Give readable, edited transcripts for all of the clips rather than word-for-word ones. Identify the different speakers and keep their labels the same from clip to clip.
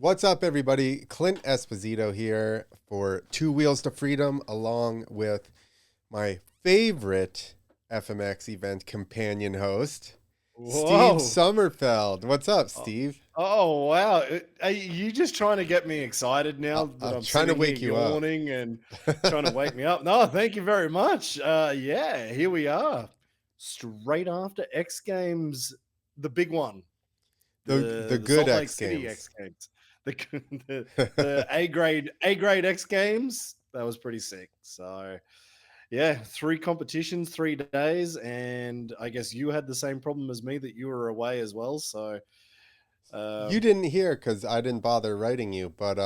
Speaker 1: What's up, everybody? Clint Esposito here for Two Wheels to Freedom, along with my favorite FMX event companion host, Steve
Speaker 2: Whoa.
Speaker 1: Sommerfeld. What's up,
Speaker 2: Oh,
Speaker 1: Steve?
Speaker 2: oh, wow. Are you just trying to get me excited now that
Speaker 1: I'm
Speaker 2: I'm
Speaker 1: trying to
Speaker 2: sitting here
Speaker 1: wake you up.
Speaker 2: yawning and trying to wake me up? No, thank you very much. Yeah, here we are. Straight after X Games, the big one,
Speaker 1: The
Speaker 2: the
Speaker 1: good
Speaker 2: Salt Lake
Speaker 1: X
Speaker 2: City
Speaker 1: Games.
Speaker 2: X Games. The the A grade X Games. That was pretty sick. So yeah, 3 competitions, 3 days, and I guess you had the same problem as me that you were away as well. So
Speaker 1: You
Speaker 2: um,
Speaker 1: didn't hear because I didn't bother writing you, but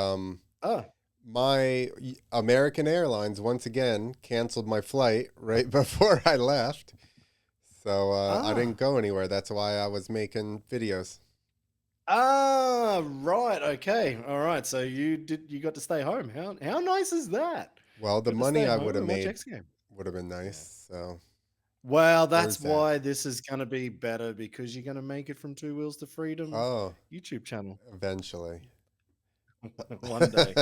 Speaker 2: oh,
Speaker 1: my American Airlines once again canceled my flight right before I left. So I didn't
Speaker 2: ah,
Speaker 1: go anywhere. That's why I was making videos.
Speaker 2: right, okay, all right. So you got to stay home. How nice is that?
Speaker 1: Well, the
Speaker 2: Got to
Speaker 1: money
Speaker 2: stay
Speaker 1: I
Speaker 2: home
Speaker 1: would have
Speaker 2: and watch
Speaker 1: made
Speaker 2: X Game.
Speaker 1: would have been
Speaker 2: Yeah.
Speaker 1: nice. So
Speaker 2: Well, that's
Speaker 1: there's that.
Speaker 2: why this is going to be better because you're going to make it from Two Wheels to Freedom
Speaker 1: Oh,
Speaker 2: YouTube channel
Speaker 1: eventually.
Speaker 2: one day.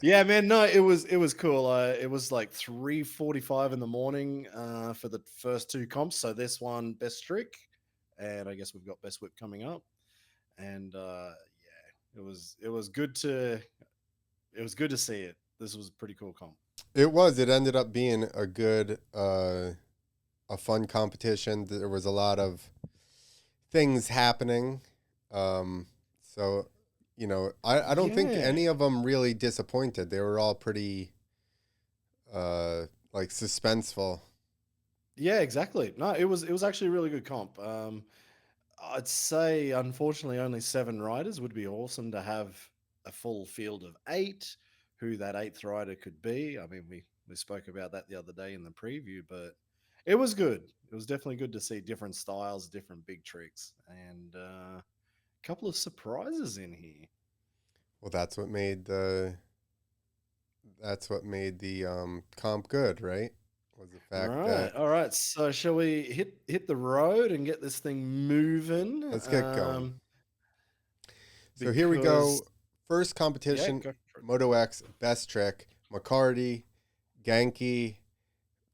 Speaker 2: Yeah, man. No, it was cool. It was like 3:45 in the morning for the first two comps. So this one, best trick, and I guess we've got best whip coming up. And yeah, it was good to see it. This was a pretty cool comp.
Speaker 1: It was. It ended up being a fun competition. There was a lot of things happening. Um, so I don't think
Speaker 2: Yeah,
Speaker 1: any of them really disappointed. They were all pretty like suspenseful.
Speaker 2: yeah, exactly. No, it was actually a really good comp. I'd say unfortunately only 7 riders. Would be awesome to have a full field of 8. Who that eighth rider could be? I mean, we spoke about that the other day in the preview, but it was good. It was definitely good to see different styles, different big tricks, and a couple of surprises in here.
Speaker 1: Well, that's what made the comp good, right? Was the fact
Speaker 2: Right.
Speaker 1: that
Speaker 2: All right. So shall we hit the road and get this thing moving?
Speaker 1: let's get going. So here we
Speaker 2: Because
Speaker 1: go. First
Speaker 2: yeah,
Speaker 1: competition,
Speaker 2: go for it.
Speaker 1: MotoX best trick. McCarty, Genki,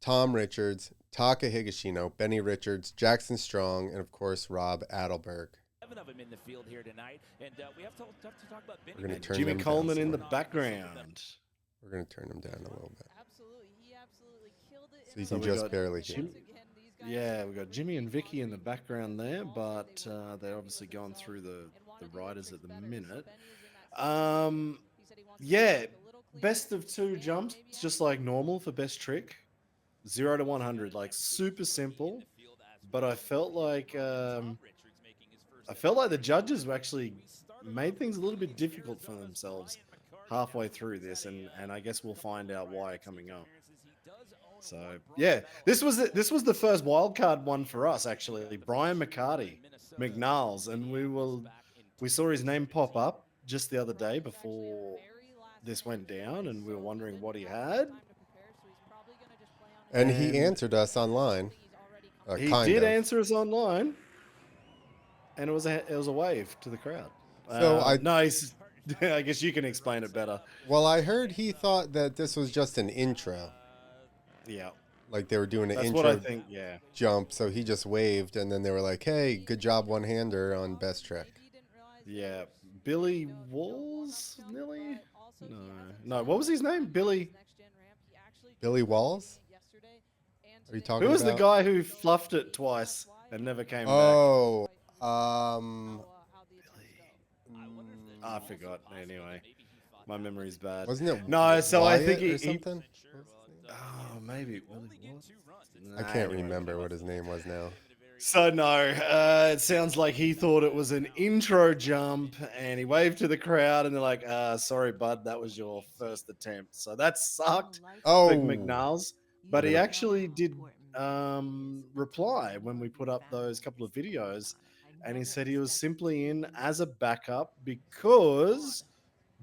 Speaker 1: Tom Richards, Taka Higashino, Benny Richards, Jackson Strong, and of course Rob Adelberg.
Speaker 3: Seven of them in the field here tonight, and we have to talk about Benny
Speaker 1: We're gonna
Speaker 2: And
Speaker 1: turn
Speaker 2: Jimmy
Speaker 1: them down
Speaker 2: Coleman
Speaker 1: some
Speaker 2: in the
Speaker 1: more.
Speaker 2: background.
Speaker 1: We're gonna turn them down a little bit,
Speaker 4: Absolutely. He absolutely killed it
Speaker 1: so
Speaker 4: in
Speaker 1: you
Speaker 4: the
Speaker 2: So
Speaker 1: can
Speaker 2: we
Speaker 1: just
Speaker 2: got
Speaker 1: barely hear.
Speaker 4: once
Speaker 2: Jim.
Speaker 4: again these guys
Speaker 2: Yeah, we got Jimmy and Vicky in the
Speaker 4: really
Speaker 2: background there,
Speaker 4: involved,
Speaker 2: but
Speaker 4: they wanted
Speaker 2: they're
Speaker 4: to
Speaker 2: obviously
Speaker 4: prove
Speaker 2: going through
Speaker 4: themselves and
Speaker 2: the
Speaker 4: want to do the
Speaker 2: riders at
Speaker 4: tricks
Speaker 2: the
Speaker 4: better. So
Speaker 2: minute.
Speaker 4: Benny is in that same boat.
Speaker 2: Um,
Speaker 4: He said he wants to make
Speaker 2: yeah,
Speaker 4: things a little cleaner
Speaker 2: best of two
Speaker 4: and
Speaker 2: jumps,
Speaker 4: maybe
Speaker 2: just
Speaker 4: actually
Speaker 2: like normal for best trick. 0 to 100, like super simple. But I felt like the judges were actually made things a little bit difficult for themselves halfway through this, and I guess we'll find out why coming up. So yeah, this was the first wild card one for us actually. Brian McCarty, McNalls, and we saw his name pop up just the other day
Speaker 4: Brian was actually a
Speaker 2: before
Speaker 4: very last
Speaker 2: this
Speaker 4: minute
Speaker 2: went down,
Speaker 4: choice,
Speaker 2: and we were
Speaker 4: so he
Speaker 2: wondering
Speaker 4: didn't
Speaker 2: what he
Speaker 4: have much
Speaker 2: had.
Speaker 4: time to prepare, so he's probably going to just play on his
Speaker 1: And
Speaker 4: own.
Speaker 1: he
Speaker 2: And
Speaker 1: answered us online,
Speaker 4: Something he's already comfortable
Speaker 2: he
Speaker 1: kind
Speaker 2: did
Speaker 1: of.
Speaker 2: answer us online, and it was a wave to the crowd.
Speaker 1: So
Speaker 2: No, he's, I guess you can explain it better.
Speaker 1: well, I heard he thought that this was just an intro,
Speaker 2: Yeah,
Speaker 1: like they were doing an
Speaker 2: that's what I
Speaker 1: intro
Speaker 2: think. Yeah,
Speaker 1: jump. So he just waved, and then they were like, "Hey, good job, one hander on best trick."
Speaker 4: maybe didn't realize
Speaker 2: yeah.
Speaker 4: that
Speaker 2: Billy
Speaker 4: no
Speaker 2: Walls,
Speaker 4: jump,
Speaker 2: Nilly.
Speaker 4: but also
Speaker 2: No,
Speaker 4: he hasn't
Speaker 2: no.
Speaker 4: said
Speaker 2: What was his name?
Speaker 4: much about his
Speaker 2: Billy.
Speaker 4: next gen ramp. He actually
Speaker 1: Billy
Speaker 4: just was using
Speaker 1: Walls?
Speaker 4: it yesterday and
Speaker 1: Are you
Speaker 4: today.
Speaker 2: Who
Speaker 1: talking
Speaker 2: was the
Speaker 1: about?
Speaker 2: guy who
Speaker 4: So we'll
Speaker 2: fluffed it
Speaker 4: see how that
Speaker 2: twice
Speaker 4: flies
Speaker 2: and never came
Speaker 4: and
Speaker 2: back?
Speaker 1: Oh,
Speaker 4: quite honestly how the attempts
Speaker 2: Billy.
Speaker 4: go.
Speaker 2: I forgot. Anyway, my memory's bad.
Speaker 1: wasn't it
Speaker 2: No, so I think
Speaker 1: Wyatt
Speaker 2: he.
Speaker 1: or something? What was his name?
Speaker 2: Oh, maybe Billy Walls.
Speaker 1: I
Speaker 2: Nah,
Speaker 1: can't
Speaker 2: anyway.
Speaker 1: remember what his name was now.
Speaker 2: So no, it sounds like he thought it was an intro jump, and he waved to the crowd, and they're like, "Sorry, bud, that was your first attempt." So that sucked for
Speaker 1: Oh,
Speaker 2: McNalls,
Speaker 1: I
Speaker 2: but he
Speaker 1: didn't.
Speaker 2: actually did reply when we put up those couple of videos, and he said he was simply in as a backup because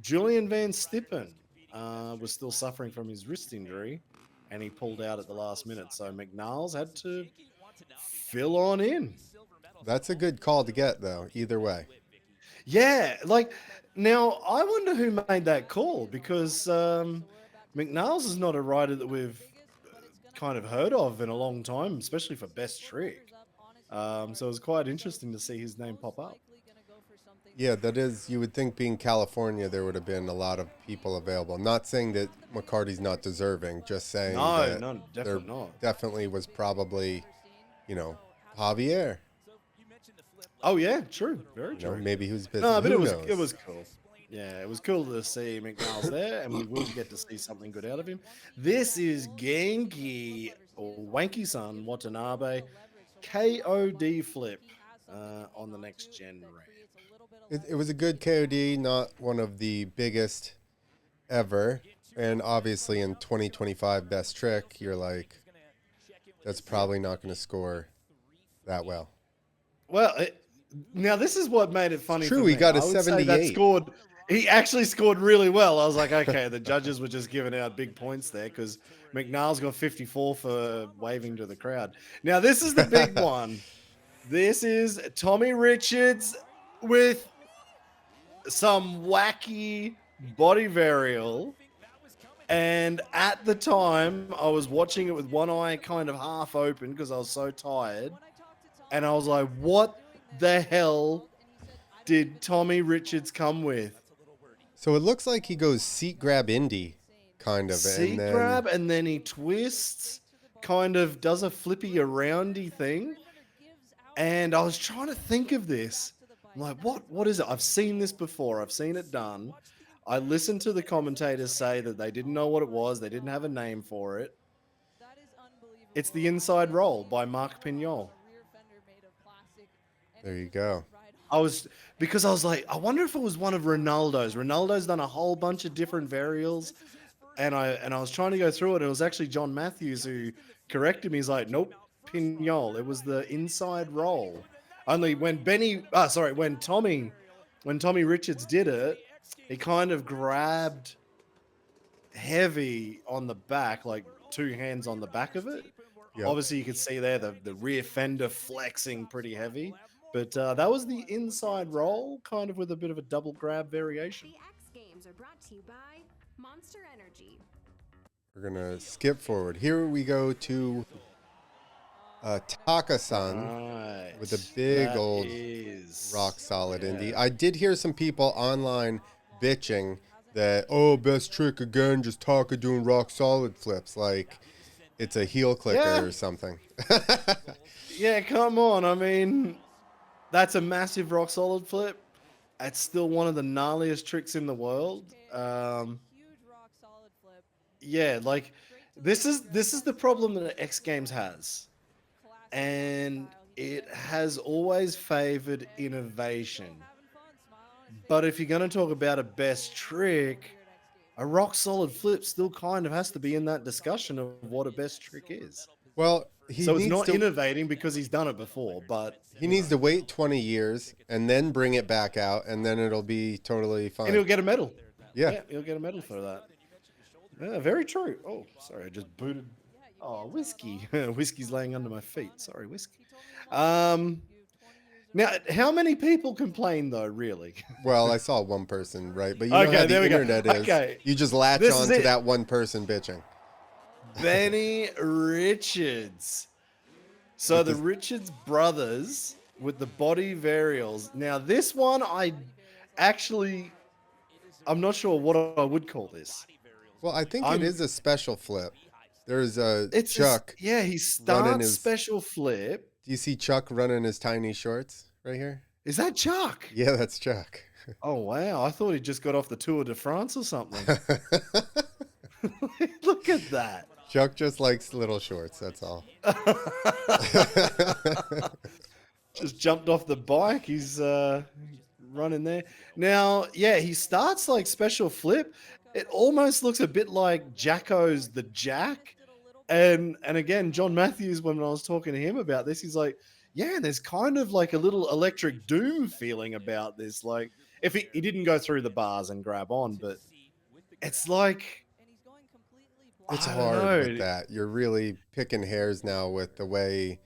Speaker 2: Julian Van Stippen was still suffering from his wrist injury, and he pulled out at the last minute. So McNalls had to fill on in.
Speaker 1: That's a good call to get, though. Either way,
Speaker 2: Yeah, like Now, I wonder who made that call because McNiles is not a rider that we've kind of heard of in a long time, especially for best trick. So it was quite interesting to see his name pop up.
Speaker 1: Yeah, that is, you would think being California, there would have been a lot of people available. Not saying that McCarty's not deserving, just saying
Speaker 2: No,
Speaker 1: that
Speaker 2: no,
Speaker 1: there
Speaker 2: definitely not.
Speaker 1: definitely was probably, you know, Javier.
Speaker 2: Oh yeah, true, very
Speaker 1: You know,
Speaker 2: true.
Speaker 1: maybe he was busy.
Speaker 2: No, but
Speaker 1: Who
Speaker 2: it
Speaker 1: knows?
Speaker 2: was cool. Yeah, it was cool to see McNiles there, and we will get to see something good out of him. This is Genki or Wanky-san Watanabe KOD flip on the next gen ramp.
Speaker 1: It was a good KOD, not one of the biggest ever. And obviously in 2025 best trick, you're like, that's probably not going to score that well.
Speaker 2: Well, now this is what made it funny
Speaker 1: true,
Speaker 2: for
Speaker 1: he
Speaker 2: me.
Speaker 1: got a
Speaker 2: I would say that
Speaker 1: 78.
Speaker 2: scored. He actually scored really well. I was like, okay, the judges were just giving out big points there because McNiles got 54 for waving to the crowd. Now this is the big one. This is Tommy Richards with some wacky body varial. And at the time, I was watching it with one eye kind of half open because I was so tired. And I was like, what the hell did Tommy Richards come with?
Speaker 1: So it looks like he goes seat grab Indy, kind of.
Speaker 2: Seat
Speaker 1: and then,
Speaker 2: grab, and then he twists, kind of does a flippy aroundy thing. And I was trying to think of this. I'm like, what is it? I've seen this before. I've seen it done. I listened to the commentators say that they didn't know what it was. They didn't have a name for it. It's the inside roll by Mark Pignol.
Speaker 1: There you go.
Speaker 2: Because I was like, I wonder if it was one of Ronaldo's. Ronaldo's done a whole bunch of different varials, and I was trying to go through it. And it was actually John Matthews who corrected me. He's like, nope, Pignol. It was the inside roll. Only when when Tommy Richards did it, he kind of grabbed heavy on the back, like two hands on the back of it.
Speaker 1: Yep.
Speaker 2: Obviously, you could see there the rear fender flexing pretty heavy. But that was the inside roll, kind of with a bit of a double grab variation.
Speaker 5: The X Games are brought to you by Monster Energy.
Speaker 1: We're going to skip forward. Here we go to Taka-san
Speaker 2: Right.
Speaker 1: with a big
Speaker 2: That
Speaker 1: old
Speaker 2: is-
Speaker 1: rock solid
Speaker 2: yeah.
Speaker 1: Indy. I did hear some people online bitching that, oh, best trick again, just Taka doing rock solid flips. Like it's a heel clicker
Speaker 2: Yeah.
Speaker 1: or something.
Speaker 2: Yeah, come on. I mean, that's a massive rock solid flip. It's still one of the gnarliest tricks in the world. Yeah, like this is the problem that X Games has. And it has always favored innovation. But if you're going to talk about a best trick, a rock solid flip still kind of has to be in that discussion of what a best trick is.
Speaker 1: Well, he
Speaker 2: So it's
Speaker 1: needs
Speaker 2: not
Speaker 1: to,
Speaker 2: innovating because he's done it before, but
Speaker 1: he needs to wait 20 years and then bring it back out, and then it'll be totally
Speaker 2: and
Speaker 1: fine.
Speaker 2: he'll get a medal.
Speaker 1: Yeah.
Speaker 2: Yeah, he'll get a medal for that. Yeah, very true. Oh, sorry, I just booted. Oh, whiskey. Whiskey's laying under my feet. Sorry, whiskey. Now, how many people complain though? Really?
Speaker 1: Well, I saw one person, right? But you know
Speaker 2: Okay,
Speaker 1: how
Speaker 2: there
Speaker 1: the
Speaker 2: we go.
Speaker 1: internet is.
Speaker 2: Okay.
Speaker 1: You just latch
Speaker 2: This is
Speaker 1: on to
Speaker 2: it.
Speaker 1: that one person bitching.
Speaker 2: Benny Richards. So the Richards brothers with the body varials. Now, this one I'm not sure what I would call this.
Speaker 1: Well, I think
Speaker 2: I'm-
Speaker 1: it is a special flip. There's a
Speaker 2: It's
Speaker 1: Chuck.
Speaker 2: he
Speaker 1: running
Speaker 2: starts
Speaker 1: his-
Speaker 2: special flip.
Speaker 1: Do you see Chuck running his tiny shorts right here?
Speaker 2: Is that Chuck?
Speaker 1: Yeah, that's Chuck.
Speaker 2: Oh wow! I thought he just got off the Tour de France or something. Look at that.
Speaker 1: Chuck just likes little shorts, that's all.
Speaker 2: Just jumped off the bike. He's running there. Now, yeah, he starts like special flip. It almost looks a bit like Jacko's the Jack. And again, John Matthews, when I was talking to him about this, he's like, yeah, there's kind of like a little electric doom feeling about this. Like if he didn't go through the bars and grab on, but it's like
Speaker 1: It's
Speaker 2: I don't
Speaker 1: hard
Speaker 2: know.
Speaker 1: with that. You're really picking hairs now with the way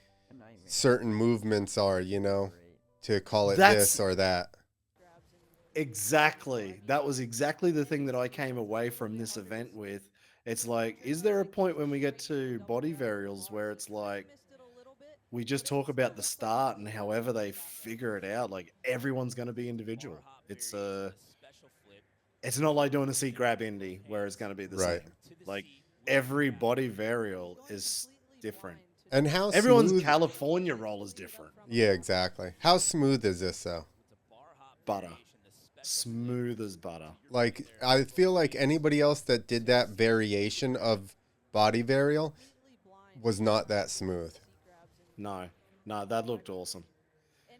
Speaker 1: certain movements are, you know, to call it
Speaker 2: That's-
Speaker 1: this or that.
Speaker 2: Exactly. That was exactly the thing that I came away from this event with. It's like, is there a point when we get to body varials where it's like we just talk about the start and however they figure it out, like everyone's going to be individual. It's not like doing a seat grab indie where it's going to be the
Speaker 1: Right.
Speaker 2: same. Like every body varial is different.
Speaker 1: And how
Speaker 2: Everyone's
Speaker 1: smooth?
Speaker 2: California roll is different.
Speaker 1: Yeah, exactly. How smooth is this though?
Speaker 2: Butter. Smooth as butter.
Speaker 1: Like, I feel like anybody else that did that variation of body varial was not that smooth.
Speaker 2: No, that looked awesome.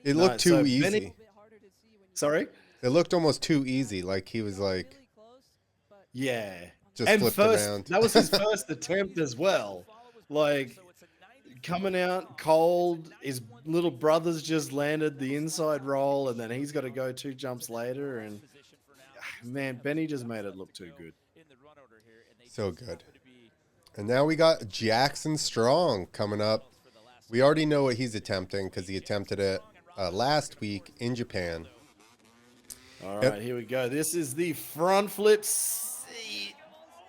Speaker 1: It
Speaker 2: No,
Speaker 1: looked too
Speaker 2: so
Speaker 1: easy.
Speaker 2: Benny- Sorry?
Speaker 1: It looked almost too easy. Like he was like
Speaker 2: Yeah.
Speaker 1: just
Speaker 2: And
Speaker 1: flipped
Speaker 2: first,
Speaker 1: around.
Speaker 2: that was his first attempt as well. Like, coming out cold, his little brother's just landed the inside roll, and then he's got to go 2 jumps later. And man, Benny just made it look too good.
Speaker 1: So good. And now we got Jackson Strong coming up. We already know what he's attempting because he attempted it last week in Japan.
Speaker 2: All
Speaker 1: Yep.
Speaker 2: right, here we go. This is the front flip seat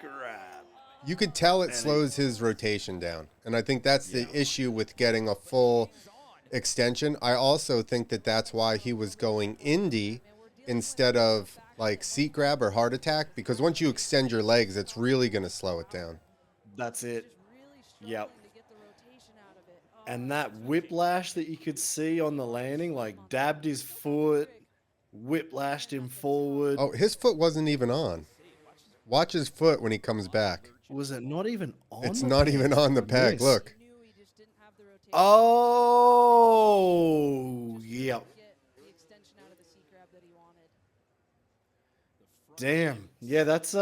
Speaker 2: grab.
Speaker 1: You could tell it
Speaker 2: And
Speaker 1: slows his rotation down. And I think that's the issue with getting a full extension. I also think that that's why he was going indie instead of like seat grab or heart attack, because once you extend your legs, it's really going to slow it down.
Speaker 2: That's it. Yep. And that whiplash that you could see on the landing, like dabbed his foot, whiplashed him forward.
Speaker 1: Oh, his foot wasn't even on. Watch his foot when he comes back.
Speaker 2: Was it not even on?
Speaker 1: It's
Speaker 2: the
Speaker 1: not
Speaker 2: peg?
Speaker 1: even on the peg.
Speaker 2: Yes.
Speaker 1: Look.
Speaker 2: Oh, yep. Damn. Yeah, that's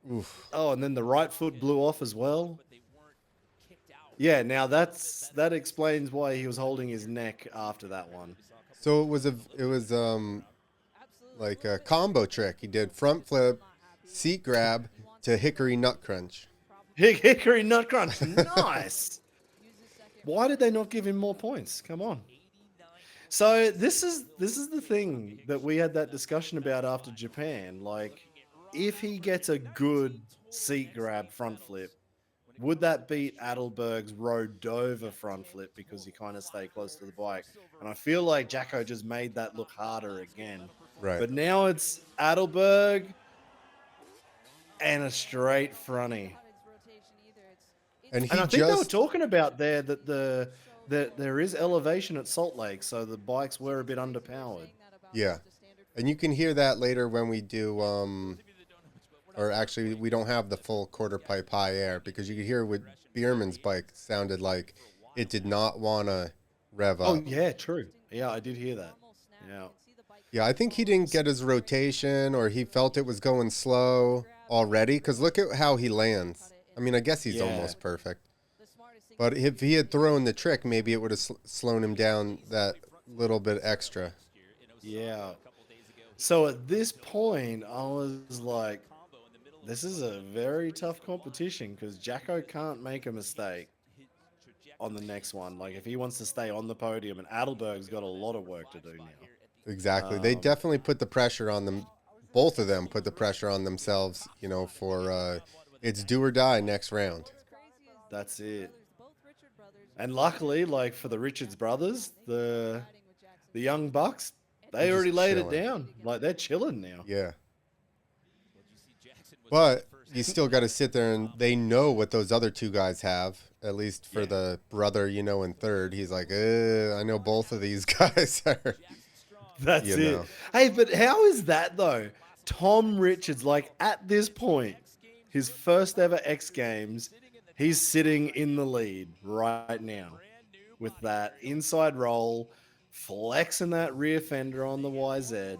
Speaker 1: Oof.
Speaker 2: Oh, and then the right foot blew off as well. Yeah, now that explains why he was holding his neck after that one.
Speaker 1: So it was like a combo trick. He did front flip, seat grab to hickory nut crunch.
Speaker 2: Hickory nut crunch. Nice. Why did they not give him more points? Come on. So this is the thing that we had that discussion about after Japan. Like, if he gets a good seat grab front flip, would that beat Adelberg's road Dover front flip because you kind of stay close to the bike? And I feel like Jacko just made that look harder again.
Speaker 1: Right.
Speaker 2: But now it's Adelberg and a straight fronty.
Speaker 1: And he
Speaker 2: And I think they were
Speaker 1: just
Speaker 2: talking about there that there is elevation at Salt Lake, so the bikes were a bit underpowered.
Speaker 1: Yeah. And you can hear that later when we do or actually we don't have the full quarter pipe high air, because you could hear with Bierman's bike sounded like it did not want to rev up.
Speaker 2: Oh yeah, true. Yeah, I did hear that. Yeah.
Speaker 1: Yeah, I think he didn't get his rotation, or he felt it was going slow already, because look at how he lands. I mean, I guess he's
Speaker 2: Yeah.
Speaker 1: almost perfect. But if he had thrown the trick, maybe it would have slowed him down that little bit extra.
Speaker 2: Yeah. So at this point, I was like, this is a very tough competition because Jacko can't make a mistake on the next one. Like, if he wants to stay on the podium, and Adelberg's got a lot of work to do now.
Speaker 1: Exactly. They definitely put the pressure on them. Both of them put the pressure on themselves, you know, for it's do or die next round.
Speaker 2: That's it. And luckily, like for the Richards brothers, the young bucks, they
Speaker 1: They're
Speaker 2: already
Speaker 1: just
Speaker 2: laid
Speaker 1: chilling.
Speaker 2: it down. Like, they're chilling now.
Speaker 1: Yeah. But you still got to sit there, and they know what those other two guys have. At least for the brother, you know, in third, he's like, I know both of these guys are.
Speaker 2: That's
Speaker 1: You
Speaker 2: it.
Speaker 1: know.
Speaker 2: Hey, but how is that though? Tom Richards, like at this point, his first ever X Games, he's sitting in the lead right now with that inside roll, flexing that rear fender on the YZ.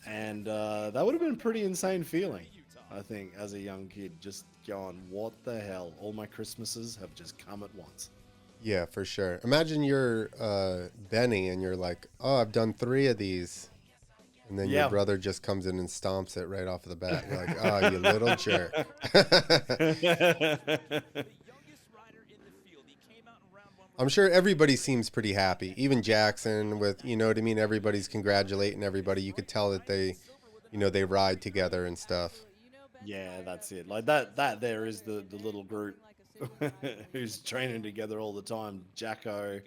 Speaker 2: And that would have been a pretty insane feeling, I think, as a young kid, just going, what the hell? All my Christmases have just come at once.
Speaker 1: Yeah, for sure. Imagine you're Benny, and you're like, oh, I've done 3 of these. And then
Speaker 2: Yeah.
Speaker 1: your brother just comes in and stomps it right off the bat. You're like, oh, you little jerk. I'm sure everybody seems pretty happy. Even Jackson with, you know what I mean? Everybody's congratulating everybody. You could tell that they, they ride together and stuff.
Speaker 2: Yeah, that's it. Like that there is the little group who's training together all the time. Jacko,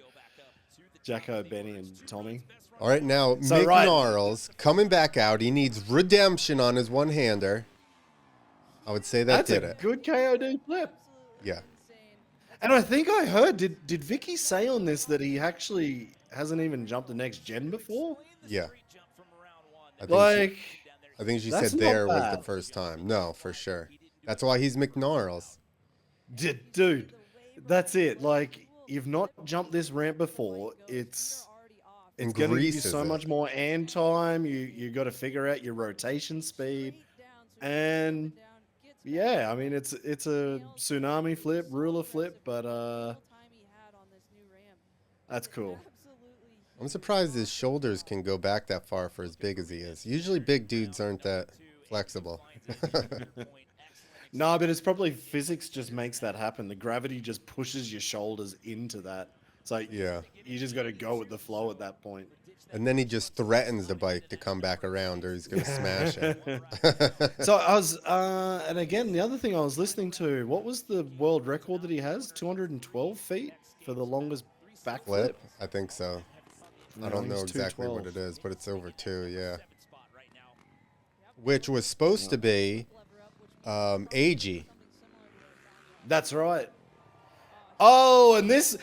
Speaker 2: Benny, and Tommy.
Speaker 1: All right, now
Speaker 2: So,
Speaker 1: Mick
Speaker 2: right.
Speaker 1: Gnarls coming back out. He needs redemption on his one-hander. I would say that
Speaker 2: That's
Speaker 1: did
Speaker 2: a
Speaker 1: it.
Speaker 2: good KOD flip.
Speaker 1: Yeah.
Speaker 2: And I think I heard, did Vicky say on this that he actually hasn't even jumped the next gen before?
Speaker 1: Yeah.
Speaker 2: Like,
Speaker 1: I think she
Speaker 2: that's
Speaker 1: said
Speaker 2: not
Speaker 1: there was the
Speaker 2: bad.
Speaker 1: first time. No, for sure. That's why he's McNarls.
Speaker 2: Dude, that's it. Like, you've not jumped this ramp before. It's
Speaker 1: And
Speaker 2: going to give you
Speaker 1: greases
Speaker 2: so
Speaker 1: it.
Speaker 2: much more and time. You got to figure out your rotation speed. And yeah, I mean it's a tsunami flip, ruler flip, but that's cool.
Speaker 1: I'm surprised his shoulders can go back that far for as big as he is. Usually big dudes aren't that flexible.
Speaker 2: No, but it's probably physics just makes that happen. The gravity just pushes your shoulders into that. So
Speaker 1: Yeah.
Speaker 2: you just got to go with the flow at that point.
Speaker 1: And then he just threatens the bike to come back around or he's going to smash it.
Speaker 2: So I was, and again, the other thing I was listening to, what was the world record that he has? 212 feet for the longest backflip?
Speaker 1: Flip? I think so. I don't know
Speaker 2: he's
Speaker 1: exactly what
Speaker 2: 212.
Speaker 1: it is, but it's over 2, yeah. Which was supposed to be AG.
Speaker 2: That's right. Oh, and this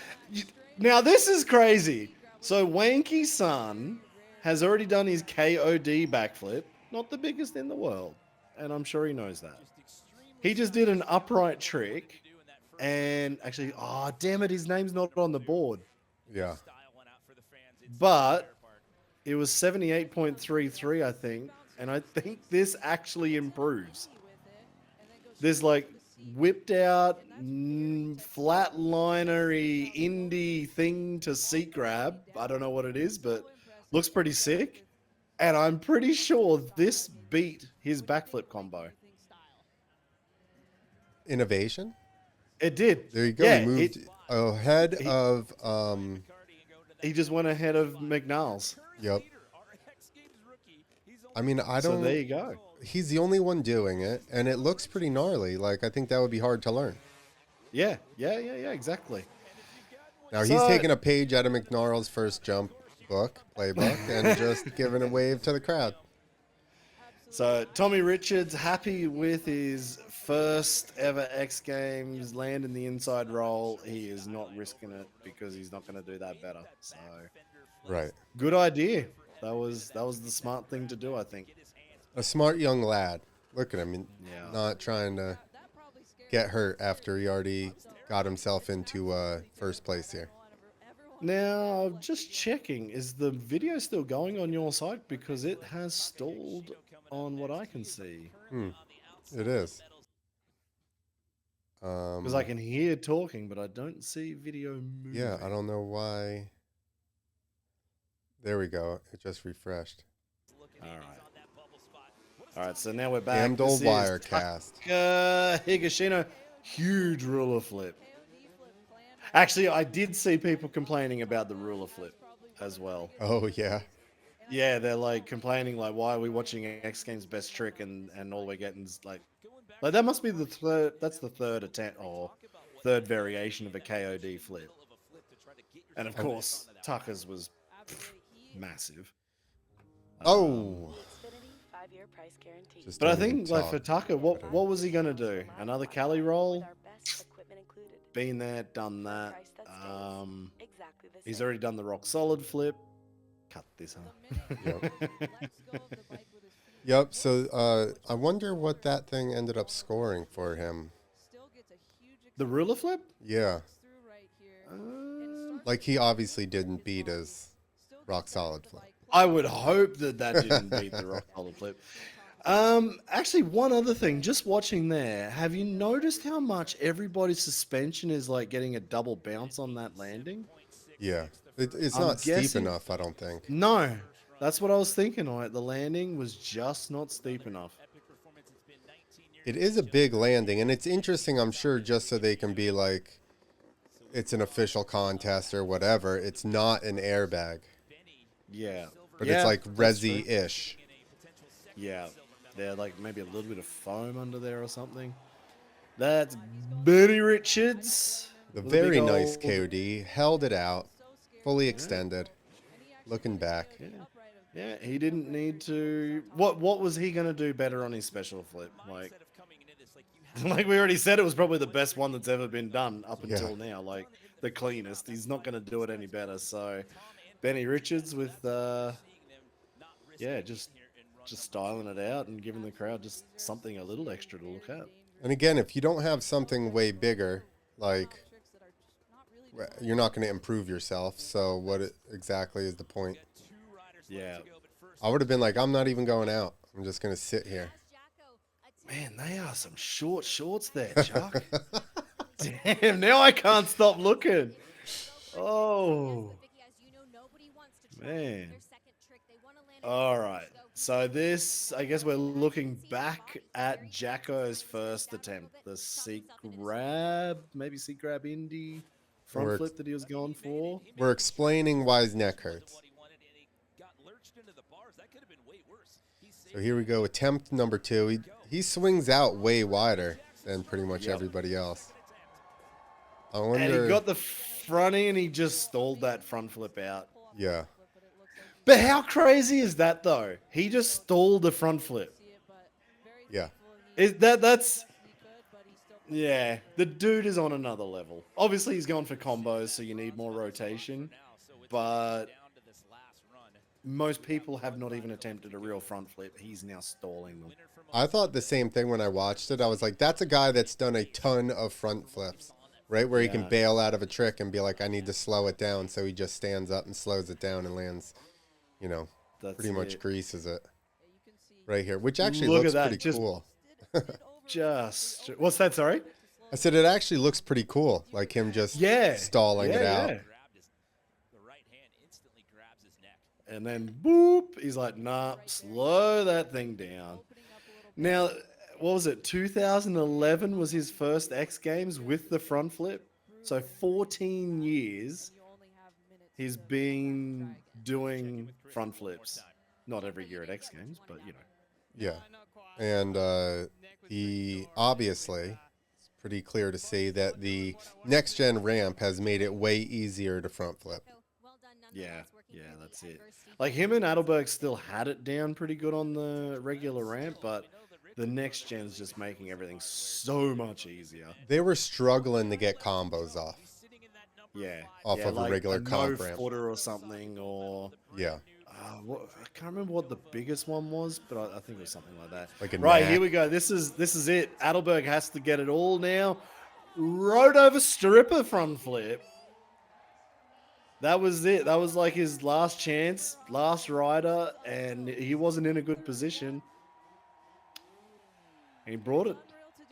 Speaker 2: is crazy. So Wanky Son has already done his KOD backflip, not the biggest in the world, and I'm sure he knows that. He just did an upright trick, and actually, oh damn it, his name's not on the board.
Speaker 1: Yeah.
Speaker 2: But it was 78.33, I think, and I think this actually improves. This like whipped out flatlinery indie thing to seat grab. I don't know what it is, but looks pretty sick. And I'm pretty sure this beat his backflip combo.
Speaker 1: Innovation?
Speaker 2: It did.
Speaker 1: There you go.
Speaker 2: Yeah,
Speaker 1: He moved ahead of
Speaker 2: he just went ahead of McNalls.
Speaker 1: Yep. I mean, I
Speaker 2: So
Speaker 1: don't.
Speaker 2: there you go.
Speaker 1: He's the only one doing it, and it looks pretty gnarly. Like, I think that would be hard to learn.
Speaker 2: Yeah, exactly.
Speaker 1: Now, he's
Speaker 2: So-
Speaker 1: taking a page out of McNarl's first jump playbook, and just giving a wave to the crowd.
Speaker 2: So Tommy Richards happy with his first ever X Games land in the inside roll. He is not risking it because he's not going to do that better. So
Speaker 1: Right.
Speaker 2: good idea. That was the smart thing to do, I think.
Speaker 1: A smart young lad. Look at him.
Speaker 2: Yeah.
Speaker 1: Not trying to get hurt after he already got himself into first place here.
Speaker 2: Now, just checking, is the video still going on your site? Because it has stalled on what I can see.
Speaker 1: It is.
Speaker 2: Because I can hear talking, but I don't see video moving.
Speaker 1: Yeah, I don't know why. There we go. It just refreshed.
Speaker 2: All right, so now we're back.
Speaker 1: Damned old
Speaker 2: This is
Speaker 1: Wirecast.
Speaker 2: Higashino, huge ruler flip. Actually, I did see people complaining about the ruler flip as well.
Speaker 1: Oh, yeah.
Speaker 2: Yeah, they're like complaining, like, why are we watching X Games best trick and all we're getting is like that must be the third. That's the third attempt or third variation of a KOD flip. And of course, Tucker's was massive.
Speaker 1: Oh. Just
Speaker 2: But I
Speaker 1: don't even
Speaker 2: think like for
Speaker 1: talk.
Speaker 2: Tucker, what was he gonna do? Another Cali roll? Been there, done that. He's already done the rock solid flip. Cut this, huh?
Speaker 1: Yep. So I wonder what that thing ended up scoring for him.
Speaker 2: The ruler flip?
Speaker 1: Yeah. Like he obviously didn't beat his rock solid flip.
Speaker 2: I would hope that didn't beat the rock solid flip. Actually, one other thing, just watching there, have you noticed how much everybody's suspension is like getting a double bounce on that landing?
Speaker 1: Yeah. It's
Speaker 2: I'm
Speaker 1: not steep
Speaker 2: guessing-
Speaker 1: enough, I don't think.
Speaker 2: No, that's what I was thinking. All right, the landing was just not steep enough.
Speaker 1: It is a big landing, and it's interesting, I'm sure, just so they can be like, it's an official contest or whatever, it's not an airbag,
Speaker 2: Yeah.
Speaker 1: but
Speaker 2: Yeah,
Speaker 1: it's like
Speaker 2: that's true.
Speaker 1: resi-ish.
Speaker 2: Yeah. They're like maybe a little bit of foam under there or something. That's Benny Richards.
Speaker 1: The
Speaker 2: with a big
Speaker 1: very nice
Speaker 2: old-
Speaker 1: KOD held it out, fully
Speaker 2: Yeah.
Speaker 1: extended, looking back.
Speaker 2: Yeah. Yeah, he didn't need to. What was he gonna do better on his special flip? Like we already said, it was probably the best one that's ever been done up
Speaker 1: Yeah.
Speaker 2: until now. Like the cleanest. He's not gonna do it any better. So Benny Richards with just styling it out and giving the crowd just something a little extra to look at.
Speaker 1: And again, if you don't have something way bigger, like, you're not going to improve yourself. So exactly is the point?
Speaker 2: Yeah.
Speaker 1: I would have been like, I'm not even going out. I'm just going to sit here.
Speaker 2: Man, they are some short shorts there, Chuck. Damn, now I can't stop looking. Oh, man. All right. So this, I guess we're looking back at Jacko's first attempt. The seat grab, maybe seat grab indie front
Speaker 1: Or-
Speaker 2: flip that he was going for.
Speaker 1: We're explaining why his neck hurts. So here we go. Attempt number 2. He swings out way wider than pretty much
Speaker 2: Yep.
Speaker 1: everybody else. I
Speaker 2: And
Speaker 1: wonder.
Speaker 2: he got the fronty and he just stalled that front flip out.
Speaker 1: Yeah.
Speaker 2: But how crazy is that though? He just stalled the front flip.
Speaker 1: Yeah.
Speaker 2: Is that's yeah, the dude is on another level. Obviously he's going for combos, so you need more rotation. But most people have not even attempted a real front flip. He's now stalling them.
Speaker 1: I thought the same thing when I watched it. I was like, that's a guy that's done a ton of front flips, right? Where he can
Speaker 2: Yeah.
Speaker 1: bail out of a trick and be like, I need to slow it down. So he just stands up and slows it down and lands,
Speaker 2: That's
Speaker 1: pretty much
Speaker 2: it.
Speaker 1: greases it right here, which actually
Speaker 2: Look at
Speaker 1: looks
Speaker 2: that,
Speaker 1: pretty
Speaker 2: just-
Speaker 1: cool.
Speaker 2: Just what's that? Sorry.
Speaker 1: I said it actually looks pretty cool, like him just
Speaker 2: Yeah.
Speaker 1: stalling it out.
Speaker 2: Yeah. And then boop, he's like, nah, slow that thing down. Now, what was it? 2011 was his first X Games with the front flip. So 14 years he's been doing front flips. Not every year at X Games, but
Speaker 1: Yeah. And he obviously, it's pretty clear to see that the next gen ramp has made it way easier to front flip.
Speaker 2: Yeah, that's it. Like him and Adelberg still had it down pretty good on the regular ramp, but the next gen's just making everything so much easier.
Speaker 1: They were struggling to get combos off.
Speaker 2: Yeah,
Speaker 1: Off
Speaker 2: yeah,
Speaker 1: of a
Speaker 2: like
Speaker 1: regular comp
Speaker 2: no
Speaker 1: ramp.
Speaker 2: footer or something, or
Speaker 1: Yeah.
Speaker 2: I can't remember what the biggest one was, but I think it was something like that.
Speaker 1: Like a
Speaker 2: Right,
Speaker 1: knack.
Speaker 2: here we go. This is it. Adelberg has to get it all now. Rode over stripper front flip. That was it. That was like his last chance, last rider, and he wasn't in a good position. He brought it.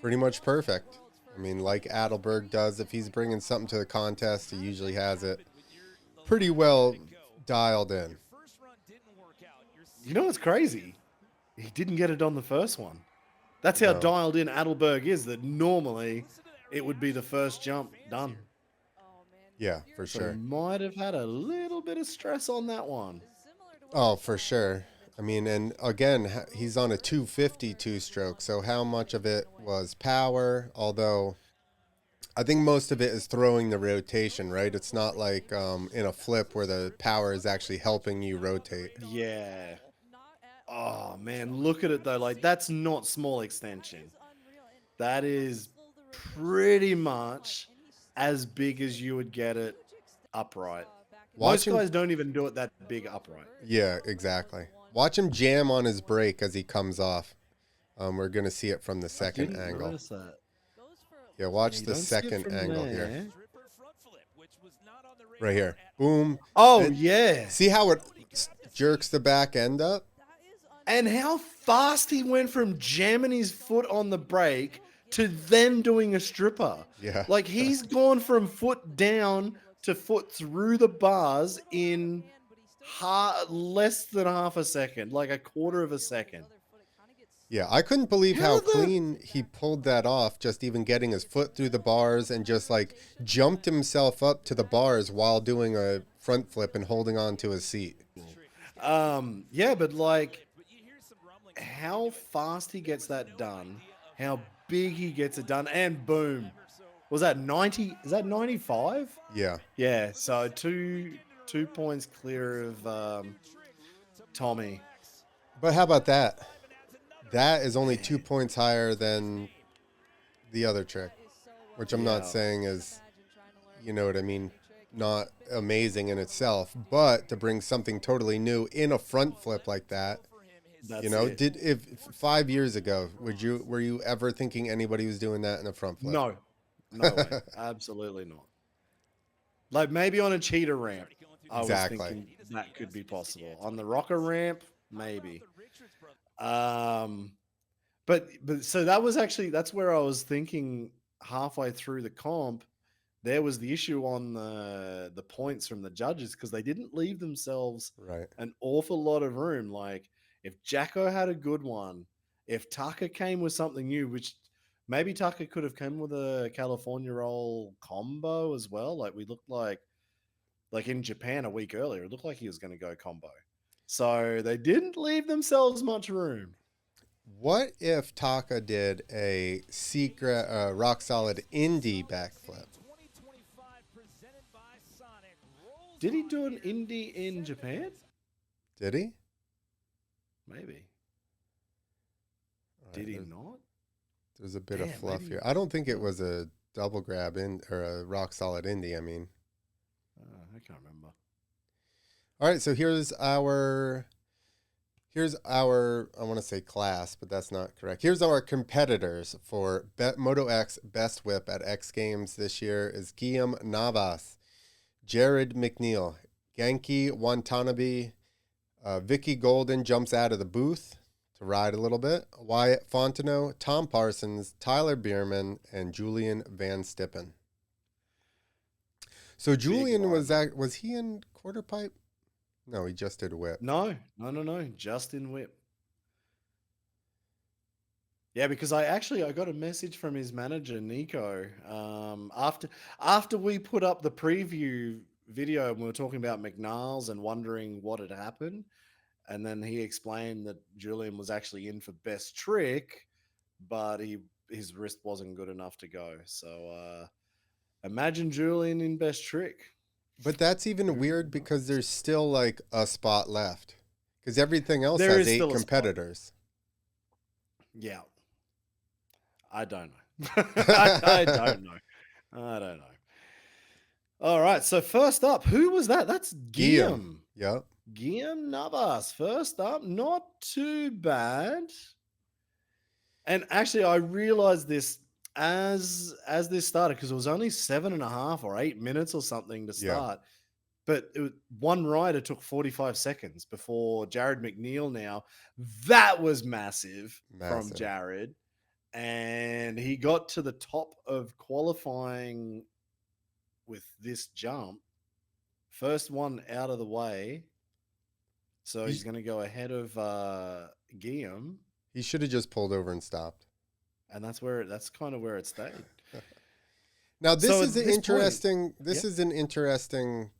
Speaker 1: Pretty much perfect. I mean, like Adelberg does, if he's bringing something to the contest, he usually has it pretty well dialed in.
Speaker 2: You know what's crazy? He didn't get it on the first one. That's how
Speaker 1: No.
Speaker 2: dialed in Adelberg is, that normally it would be the first jump done.
Speaker 1: Yeah, for
Speaker 2: So
Speaker 1: sure.
Speaker 2: he might have had a little bit of stress on that one.
Speaker 1: Oh, for sure. I mean, and again, he's on a 250 two-stroke, so how much of it was power? Although, I think most of it is throwing the rotation, right? It's not like in a flip where the power is actually helping you rotate.
Speaker 2: Yeah. Oh, man, look at it, though. Like, that's not small extension. That is pretty much as big as you would get it upright. Most
Speaker 1: Watching,
Speaker 2: guys don't even do it that big upright.
Speaker 1: yeah, exactly. Watch him jam on his brake as he comes off. We're going to see it from the second
Speaker 2: Didn't
Speaker 1: angle.
Speaker 2: notice that.
Speaker 1: Yeah, watch
Speaker 2: You
Speaker 1: the
Speaker 2: don't see it
Speaker 1: second
Speaker 2: from
Speaker 1: angle here.
Speaker 2: there.
Speaker 1: Right here. Boom.
Speaker 2: Oh,
Speaker 1: And
Speaker 2: yeah.
Speaker 1: See how it jerks the back end up?
Speaker 2: And how fast he went from jamming his foot on the brake to then doing a stripper.
Speaker 1: Yeah.
Speaker 2: Like he's gone from foot down to foot through the bars in less than half a second, like a quarter of a second.
Speaker 1: Yeah, I couldn't believe
Speaker 2: How
Speaker 1: how
Speaker 2: the-
Speaker 1: clean he pulled that off, just even getting his foot through the bars and just like jumped himself up to the bars while doing a front flip and holding on to his seat.
Speaker 2: Yeah, but like how fast he gets that done, how big he gets it done, and boom. Was that 90? Is that 95?
Speaker 1: Yeah.
Speaker 2: Yeah, so two points clear of Tommy.
Speaker 1: But how about that? That is only 2 points higher than the other trick, which I'm not
Speaker 2: Yeah.
Speaker 1: saying is, you know what I mean, not amazing in itself, but to bring something totally new in a front flip like that,
Speaker 2: That's
Speaker 1: you know,
Speaker 2: it.
Speaker 1: if 5 years ago, were you ever thinking anybody was doing that in a front flip?
Speaker 2: No way. Absolutely not. Like maybe on a cheetah ramp, I
Speaker 1: Exactly.
Speaker 2: was thinking that could be possible. On the rocker ramp, maybe. But so that's where I was thinking halfway through the comp. There was the issue on the points from the judges because they didn't leave themselves
Speaker 1: Right.
Speaker 2: an awful lot of room. Like if Jacko had a good one, if Tucker came with something new, which maybe Tucker could have come with a California roll combo as well. Like we looked like in Japan a week earlier, it looked like he was going to go combo. So they didn't leave themselves much room.
Speaker 1: What if Taka did a secret rock solid indie backflip?
Speaker 2: Did he do an indie in Japan?
Speaker 1: Did he?
Speaker 2: Maybe.
Speaker 1: All
Speaker 2: Did
Speaker 1: right,
Speaker 2: he
Speaker 1: there's-
Speaker 2: not?
Speaker 1: There's a bit of
Speaker 2: Damn,
Speaker 1: fluff
Speaker 2: maybe-
Speaker 1: here. I don't think it was a double grab in or a rock solid indie. I mean,
Speaker 2: I can't remember.
Speaker 1: all right. So here's our I want to say class, but that's not correct. Here's our competitors for MotoX Best Whip at X Games this year is Guillaume Navas, Jared McNeil, Genki Watanabe, Vicky Golden jumps out of the booth to ride a little bit, Wyatt Fontenot, Tom Parsons, Tyler Bierman, and Julian Van Stippen. So Julian was he in quarter pipe? No, he just did a whip.
Speaker 2: No. Just in whip. Yeah, because I got a message from his manager Nico after we put up the preview video and we were talking about McNiles and wondering what had happened, and then he explained that Julian was actually in for best trick, but his wrist wasn't good enough to go. So imagine Julian in best trick.
Speaker 1: But that's even weird because there's still like a spot left because everything else
Speaker 2: There
Speaker 1: has
Speaker 2: is
Speaker 1: 8
Speaker 2: still a spot.
Speaker 1: competitors.
Speaker 2: Yeah. I don't know. I don't know. All right. So first up, who was that? That's Guillaume.
Speaker 1: Yep.
Speaker 2: Guillaume Navas. First up, not too bad. And actually, I realized this as this started because it was only 7.5 or 8 minutes or something to
Speaker 1: Yeah.
Speaker 2: start. But one rider took 45 seconds before Jared McNeil. Now that was massive. From
Speaker 1: Massive.
Speaker 2: Jared. And he got to the top of qualifying with this jump. First one out of the way. So he's going to go ahead of Guillaume.
Speaker 1: He should have just pulled over and stopped.
Speaker 2: And that's kind of where it stayed.
Speaker 1: Now this
Speaker 2: So
Speaker 1: is
Speaker 2: at
Speaker 1: an
Speaker 2: this
Speaker 1: interesting.
Speaker 2: point-
Speaker 1: This
Speaker 2: Yep.
Speaker 1: is an interesting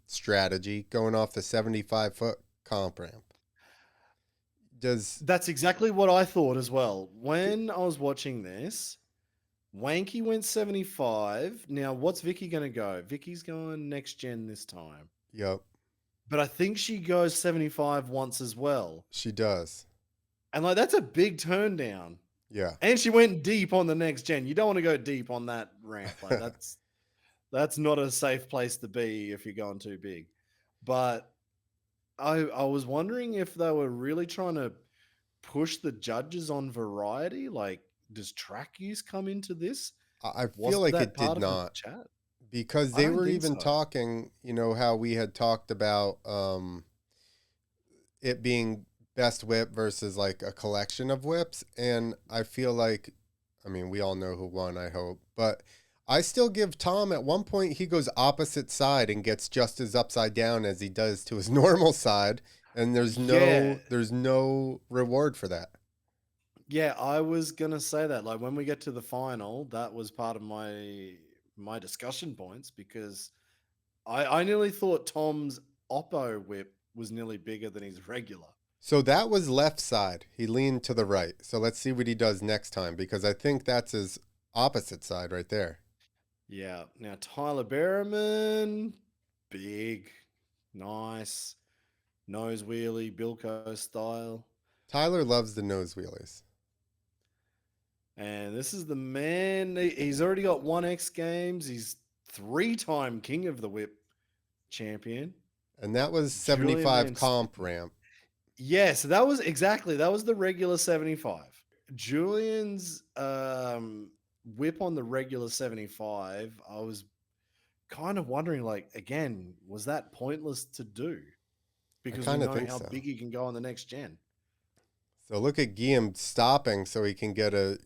Speaker 1: strategy going off the 75-foot comp ramp.
Speaker 2: That's exactly what I thought as well. When I was watching this, Wanky went 75. Now, what's Vicky going to go? Vicky's going next gen this time.
Speaker 1: Yep,
Speaker 2: But I think she goes 75 once as well.
Speaker 1: she does.
Speaker 2: And like that's a big turn down.
Speaker 1: Yeah,
Speaker 2: And she went deep on the next gen. You don't want to go deep on that ramp. Like that's not a safe place to be if you're going too big. But I was wondering if they were really trying to push the judges on variety. Like, does track use come into this?
Speaker 1: I feel
Speaker 2: Wasn't
Speaker 1: like
Speaker 2: that
Speaker 1: it
Speaker 2: part
Speaker 1: did
Speaker 2: of the
Speaker 1: not
Speaker 2: chat?
Speaker 1: because
Speaker 2: I
Speaker 1: they
Speaker 2: don't
Speaker 1: were
Speaker 2: think
Speaker 1: even
Speaker 2: so.
Speaker 1: talking. You know how we had talked about it being best whip versus like a collection of whips, and I feel like, I mean, we all know who won. I hope, but I still give Tom at one point he goes opposite side and gets just as upside down as he does to his normal side, and there's
Speaker 2: Yeah.
Speaker 1: no reward for that.
Speaker 2: Yeah, I was gonna say that. Like when we get to the final, that was part of my discussion points because I nearly thought Tom's Oppo whip was nearly bigger than his regular.
Speaker 1: So that was left side. He leaned to the right. So let's see what he does next time because I think that's his opposite side right there.
Speaker 2: Yeah. Now Tyler Berriman, big, nice, nose wheelie, Bilko style.
Speaker 1: Tyler loves the nose wheelies.
Speaker 2: And this is the man. He's already got one X Games. He's 3-time King of the Whip champion.
Speaker 1: And that was
Speaker 2: Julian
Speaker 1: 75
Speaker 2: Van
Speaker 1: comp ramp.
Speaker 2: Yeah, so that was the regular 75. Julian's whip on the regular 75, I was kind of wondering, like, again, was that pointless to do? Because we
Speaker 1: kinda
Speaker 2: know
Speaker 1: think
Speaker 2: how
Speaker 1: so.
Speaker 2: big he can go on the next gen.
Speaker 1: So look at Guillaume stopping so he can get a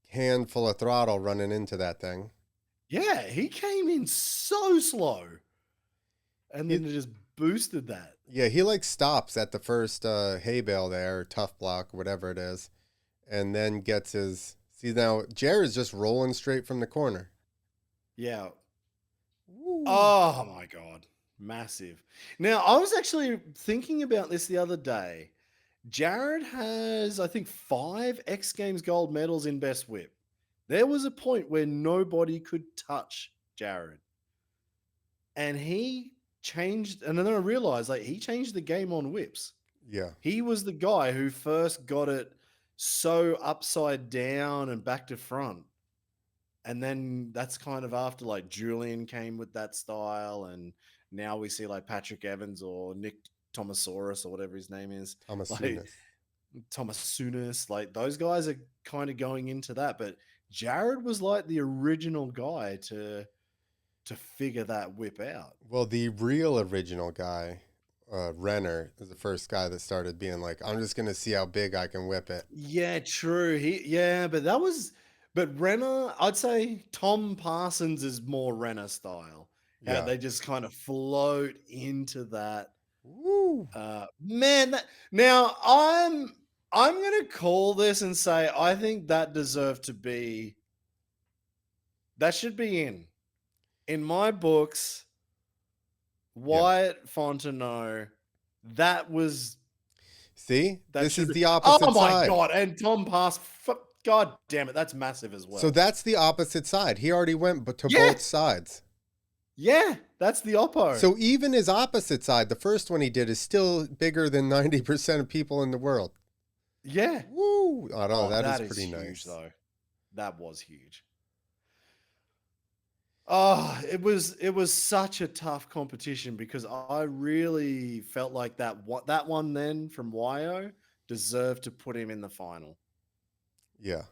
Speaker 1: handful of throttle running into that thing.
Speaker 2: Yeah, he came in so slow. And then it just boosted that.
Speaker 1: Yeah, he like stops at the first hay bale there, or tough block, whatever it is, and then gets his. See now, Jared's just rolling straight from the corner.
Speaker 2: Yeah.
Speaker 1: Woo.
Speaker 2: Oh my God. Massive. Now, I was actually thinking about this the other day. Jared has, I think, 5 X Games gold medals in best whip. There was a point where nobody could touch Jared. And he changed, and then I realized like he changed the game on whips.
Speaker 1: Yeah,
Speaker 2: He was the guy who first got it so upside down and back to front. And then that's kind of after like Julian came with that style. And now we see like Patrick Evans or Nick Thomasaurus or whatever his name is.
Speaker 1: Thomas
Speaker 2: Like
Speaker 1: Sunis.
Speaker 2: Thomas Sunis. Like those guys are kind of going into that. But Jared was like the original guy to figure that whip out.
Speaker 1: Well, the real original guy, Renner, is the first guy that started being like, "I'm just gonna see how big I can whip it."
Speaker 2: Yeah, true. But Renner, I'd say Tom Parsons is more Renner style. How
Speaker 1: Yeah.
Speaker 2: they just kind of float into that.
Speaker 1: Woo.
Speaker 2: Man, now I'm gonna call this and say I think that deserved to be. That should be in my books. Wyatt Fontenot. That was.
Speaker 1: See,
Speaker 2: That
Speaker 1: this is
Speaker 2: should
Speaker 1: the opposite
Speaker 2: Oh my
Speaker 1: side.
Speaker 2: God! And Tom Pass. God damn it! That's massive as well.
Speaker 1: So that's the opposite side. He already went to
Speaker 2: Yeah.
Speaker 1: both sides.
Speaker 2: Yeah, that's the Oppo.
Speaker 1: So even his opposite side, the first one he did, is still bigger than 90% of people in the world.
Speaker 2: yeah.
Speaker 1: Woo! Oh, no, that is pretty
Speaker 2: huge,
Speaker 1: nice.
Speaker 2: though. That was huge. Oh, it was such a tough competition because I really felt like that one then from Wyo deserved to put him in the final.
Speaker 1: Yeah.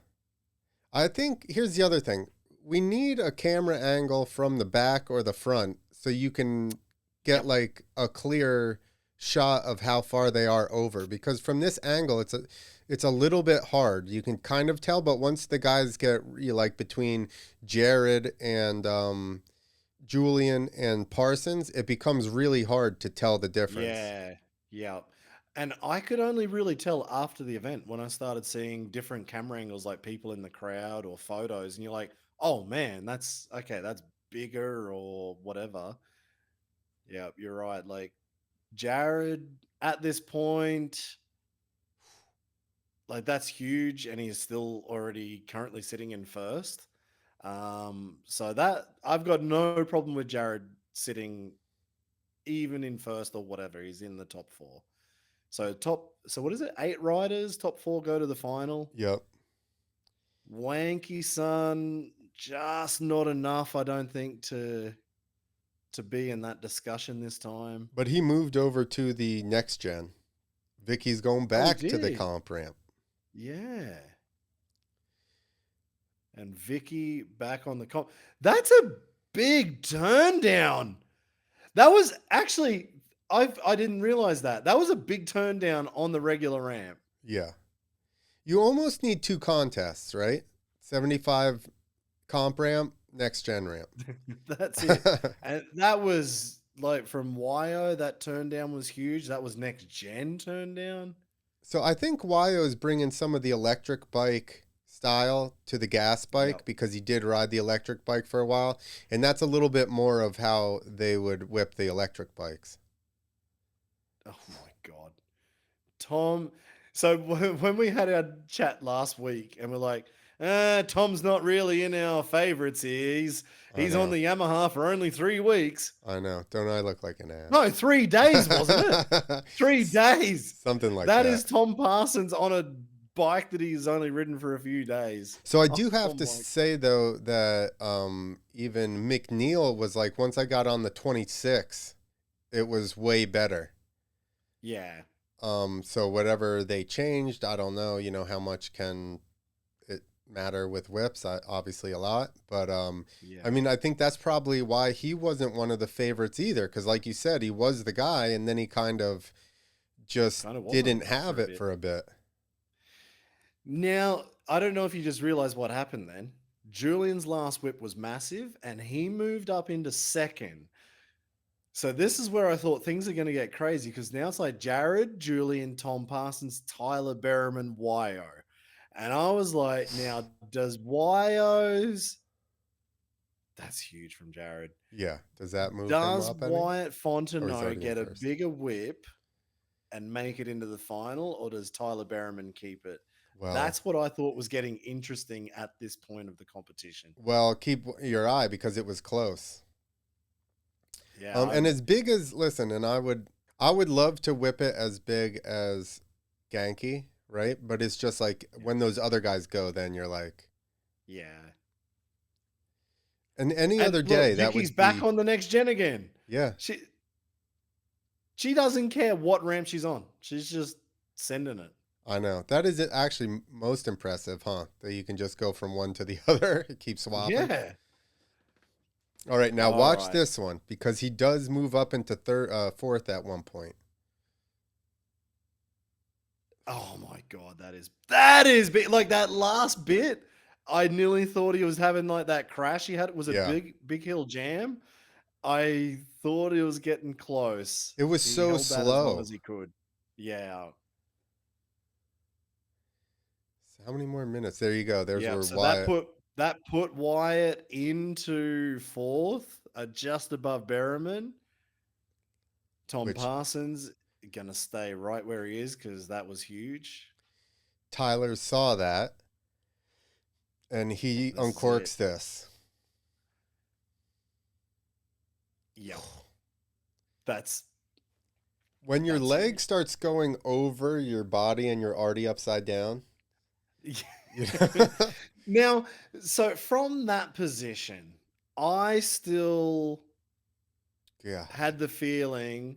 Speaker 1: I think here's the other thing. We need a camera angle from the back or the front so you can get like a clear shot of how far they are over, because from this angle it's a little bit hard. You can kind of tell, but once the guys get like between Jared and Julian and Parsons, it becomes really hard to tell the difference.
Speaker 2: Yeah, yeah. And I could only really tell after the event when I started seeing different camera angles, like people in the crowd or photos, and you're like, oh man, that's bigger or whatever. Yeah, you're right. Like Jared at this point, like that's huge, and he's still already currently sitting in first. So that I've got no problem with Jared sitting even in first or whatever. He's in the top 4. So what is it? 8 riders, top 4 go to the final.
Speaker 1: Yep.
Speaker 2: Wanky Son, just not enough, I don't think, to be in that discussion this time.
Speaker 1: But he moved over to the next gen. Vicky's going back to the
Speaker 2: did.
Speaker 1: comp ramp.
Speaker 2: Yeah. And Vicky back on the comp. That's a big turn down. That was actually, I didn't realize that. That was a big turn down on the regular ramp.
Speaker 1: Yeah. You almost need 2 contests, right? 75 comp ramp, next gen ramp.
Speaker 2: That's it. And that was like from Wyo, that turn down was huge. That was next gen turn down.
Speaker 1: So I think Wyo is bringing some of the electric bike style to the gas bike
Speaker 2: Yep.
Speaker 1: because he did ride the electric bike for a while, and that's a little bit more of how they would whip the electric bikes.
Speaker 2: Oh my god, Tom. So when we had our chat last week, and we're like, Tom's not really in our favorites here.
Speaker 1: I
Speaker 2: He's on
Speaker 1: know.
Speaker 2: the Yamaha for only 3 weeks.
Speaker 1: I know. Don't I look like an ass?
Speaker 2: No, 3 days, wasn't it? 3 days.
Speaker 1: Something like
Speaker 2: That
Speaker 1: that.
Speaker 2: is Tom Parsons on a bike that he's only ridden for a few days.
Speaker 1: So I do
Speaker 2: Oh
Speaker 1: have to
Speaker 2: my-
Speaker 1: say though that even McNeil was like, once I got on the 26, it was way better.
Speaker 2: Yeah.
Speaker 1: So whatever they changed, I don't know, how much can it matter with whips? Obviously a lot, but
Speaker 2: Yeah.
Speaker 1: I mean, I think that's probably why he wasn't one of the favorites either, because like you said, he was the guy, and then he kind of just
Speaker 2: Kinda wasn't
Speaker 1: didn't
Speaker 2: for a
Speaker 1: have it
Speaker 2: bit.
Speaker 1: for a bit.
Speaker 2: Now, I don't know if you just realized what happened then. Julian's last whip was massive, and he moved up into second. So this is where I thought things are going to get crazy, because now it's like Jared, Julian, Tom Parsons, Tyler Berriman, Wyo. And I was like, now, does Wyo's... That's huge from Jared.
Speaker 1: Yeah. Does that move him
Speaker 2: Does
Speaker 1: up any?
Speaker 2: Wyatt
Speaker 1: Or he's
Speaker 2: Fontenot
Speaker 1: already in
Speaker 2: get a
Speaker 1: first?
Speaker 2: bigger whip and make it into the final, or does Tyler Berriman keep it?
Speaker 1: Well,
Speaker 2: That's what I thought was getting interesting at this point of the competition.
Speaker 1: well, keep your eye because it was close.
Speaker 2: Yeah.
Speaker 1: And as big as, listen, and I would love to whip it as big as Genki, right? But it's just like when those other guys go, then you're like,
Speaker 2: yeah.
Speaker 1: and any
Speaker 2: And
Speaker 1: other
Speaker 2: look,
Speaker 1: day that
Speaker 2: Yuki's
Speaker 1: would
Speaker 2: back
Speaker 1: be,
Speaker 2: on the next gen again.
Speaker 1: yeah.
Speaker 2: She doesn't care what ramp she's on. She's just sending it.
Speaker 1: I know. That is actually most impressive, huh? That you can just go from one to the other, keep swapping.
Speaker 2: Yeah.
Speaker 1: All right, now
Speaker 2: All
Speaker 1: watch
Speaker 2: right.
Speaker 1: this one because he does move up into fourth at one point.
Speaker 2: Oh my god, that is big. Like that last bit, I nearly thought he was having like that crash he had. It was a
Speaker 1: Yeah.
Speaker 2: big hill jam. I thought he was getting close.
Speaker 1: It was
Speaker 2: He
Speaker 1: so
Speaker 2: held that as
Speaker 1: slow.
Speaker 2: long as he could. Yeah.
Speaker 1: How many more minutes? There you go. There's
Speaker 2: Yeah.
Speaker 1: where
Speaker 2: So
Speaker 1: Wyatt.
Speaker 2: that put Wyatt into fourth, just above Berriman. Tom
Speaker 1: Which-
Speaker 2: Parsons gonna stay right where he is because that was huge.
Speaker 1: Tyler saw that, and he
Speaker 2: This is
Speaker 1: uncorks
Speaker 2: it.
Speaker 1: this.
Speaker 2: Yeah. That's
Speaker 1: When your
Speaker 2: That's
Speaker 1: leg
Speaker 2: huge.
Speaker 1: starts going over your body and you're already upside down. you
Speaker 2: Now, so from that position, I still
Speaker 1: yeah.
Speaker 2: had the feeling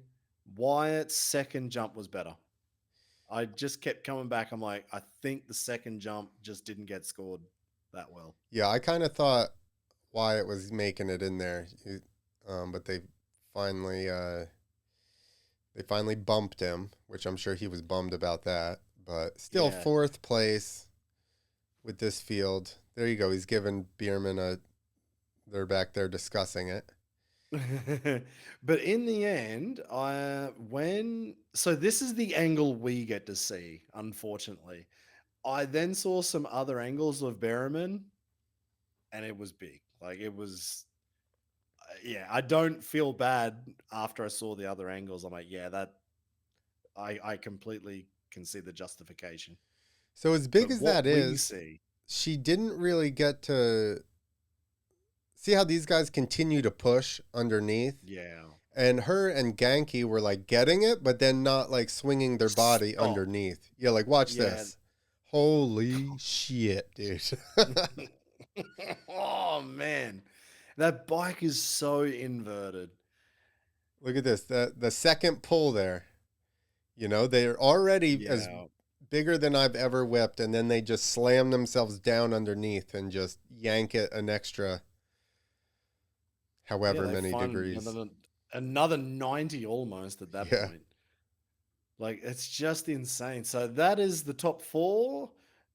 Speaker 2: Wyatt's second jump was better. I just kept coming back. I'm like, I think the second jump just didn't get scored that well.
Speaker 1: Yeah, I kind of thought Wyatt was making it in there, but they finally bumped him, which I'm sure he was bummed about that. But still,
Speaker 2: Yeah.
Speaker 1: fourth place with this field. There you go. He's giving Bierman they're back there discussing it.
Speaker 2: But in the end, so this is the angle we get to see, unfortunately. I then saw some other angles of Berriman, and it was big. Like it was, yeah. I don't feel bad after I saw the other angles. I'm like, yeah, that I completely can see the justification.
Speaker 1: So as big
Speaker 2: But
Speaker 1: as
Speaker 2: what
Speaker 1: that
Speaker 2: we
Speaker 1: is,
Speaker 2: see,
Speaker 1: she didn't really get to see how these guys continue to push underneath.
Speaker 2: yeah.
Speaker 1: And her and Genki were like getting it, but then not like swinging their body
Speaker 2: Stop.
Speaker 1: underneath. Yeah, like watch
Speaker 2: Yeah.
Speaker 1: this. Holy shit, dude.
Speaker 2: Oh man, that bike is so inverted.
Speaker 1: Look at this. The second pull there. They're already as
Speaker 2: Yeah.
Speaker 1: bigger than I've ever whipped, and then they just slam themselves down underneath and just yank it an extra however
Speaker 2: Yeah, they
Speaker 1: many
Speaker 2: find
Speaker 1: degrees.
Speaker 2: Another 90 almost at that
Speaker 1: Yeah.
Speaker 2: point. Like, it's just insane. So that is the top four.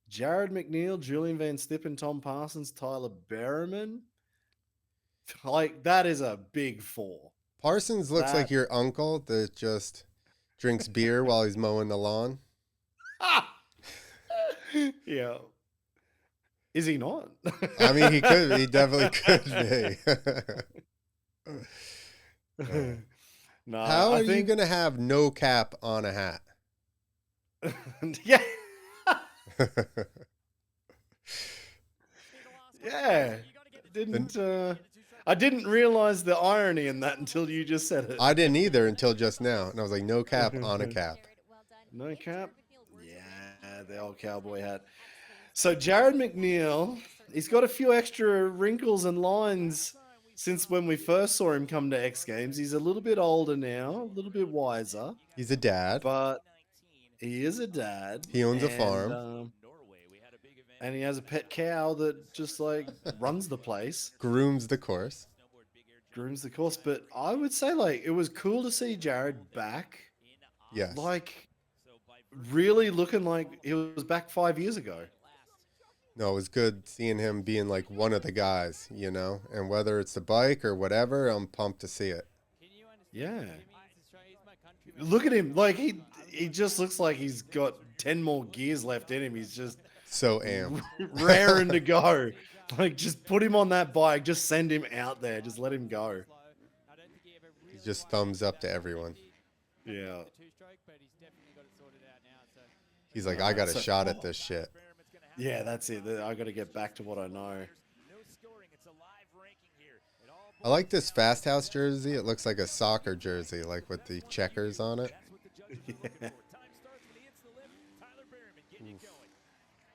Speaker 2: Jared McNeil, Julian Van Stippen, Tom Parsons, Tyler Berriman. Like, that is a big four.
Speaker 1: Parsons looks like
Speaker 2: That-
Speaker 1: your uncle that just drinks beer while he's mowing the lawn.
Speaker 2: Yeah. Is he not?
Speaker 1: I mean, he could. He definitely could be.
Speaker 2: No,
Speaker 1: How
Speaker 2: I
Speaker 1: are you
Speaker 2: think
Speaker 1: gonna have no cap on a hat?
Speaker 2: yeah. Yeah. I didn't realize the irony in that until you just said it.
Speaker 1: I didn't either until just now, and I was like, no cap on a cap.
Speaker 2: No cap? Yeah, the old cowboy hat. So Jared McNeil, he's got a few extra wrinkles and lines since when we first saw him come to X Games. He's a little bit older now, a little bit wiser,
Speaker 1: He's a dad.
Speaker 2: but he is a dad.
Speaker 1: He owns a
Speaker 2: and,
Speaker 1: farm.
Speaker 2: And he has a pet cow that just like runs the place,
Speaker 1: Grooms the course.
Speaker 2: grooms the course. But I would say like it was cool to see Jared back,
Speaker 1: Yes.
Speaker 2: like really looking like he was back 5 years ago.
Speaker 1: No, it was good seeing him being like one of the guys, you know? And whether it's the bike or whatever, I'm pumped to see it.
Speaker 2: Yeah. Look at him. Like he just looks like he's got 10 more gears left in him. He's just
Speaker 1: So amped.
Speaker 2: raring to go. Like just put him on that bike. Just send him out there. Just let him go.
Speaker 1: He just thumbs up to everyone.
Speaker 2: Yeah.
Speaker 1: He's like, I got a shot at this shit.
Speaker 2: Yeah, that's it. I got to get back to what I know.
Speaker 1: I like this Fast House jersey. It looks like a soccer jersey, like with the checkers on it.
Speaker 2: Yeah.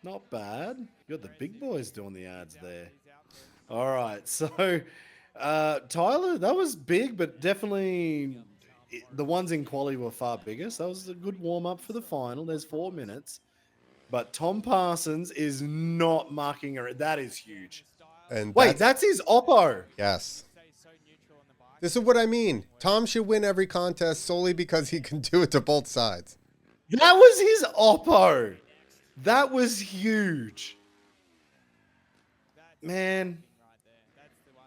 Speaker 2: Not bad. You got the big boys doing the ads there. All right. So, Tyler, that was big, but definitely the ones in quali were far bigger. So that was a good warm up for the final. There's 4 minutes. But Tom Parsons is not marking her. That is huge.
Speaker 1: And
Speaker 2: Wait, that's his Oppo.
Speaker 1: Yes. This is what I mean. Tom should win every contest solely because he can do it to both sides.
Speaker 2: That was his Oppo. That was huge. Man,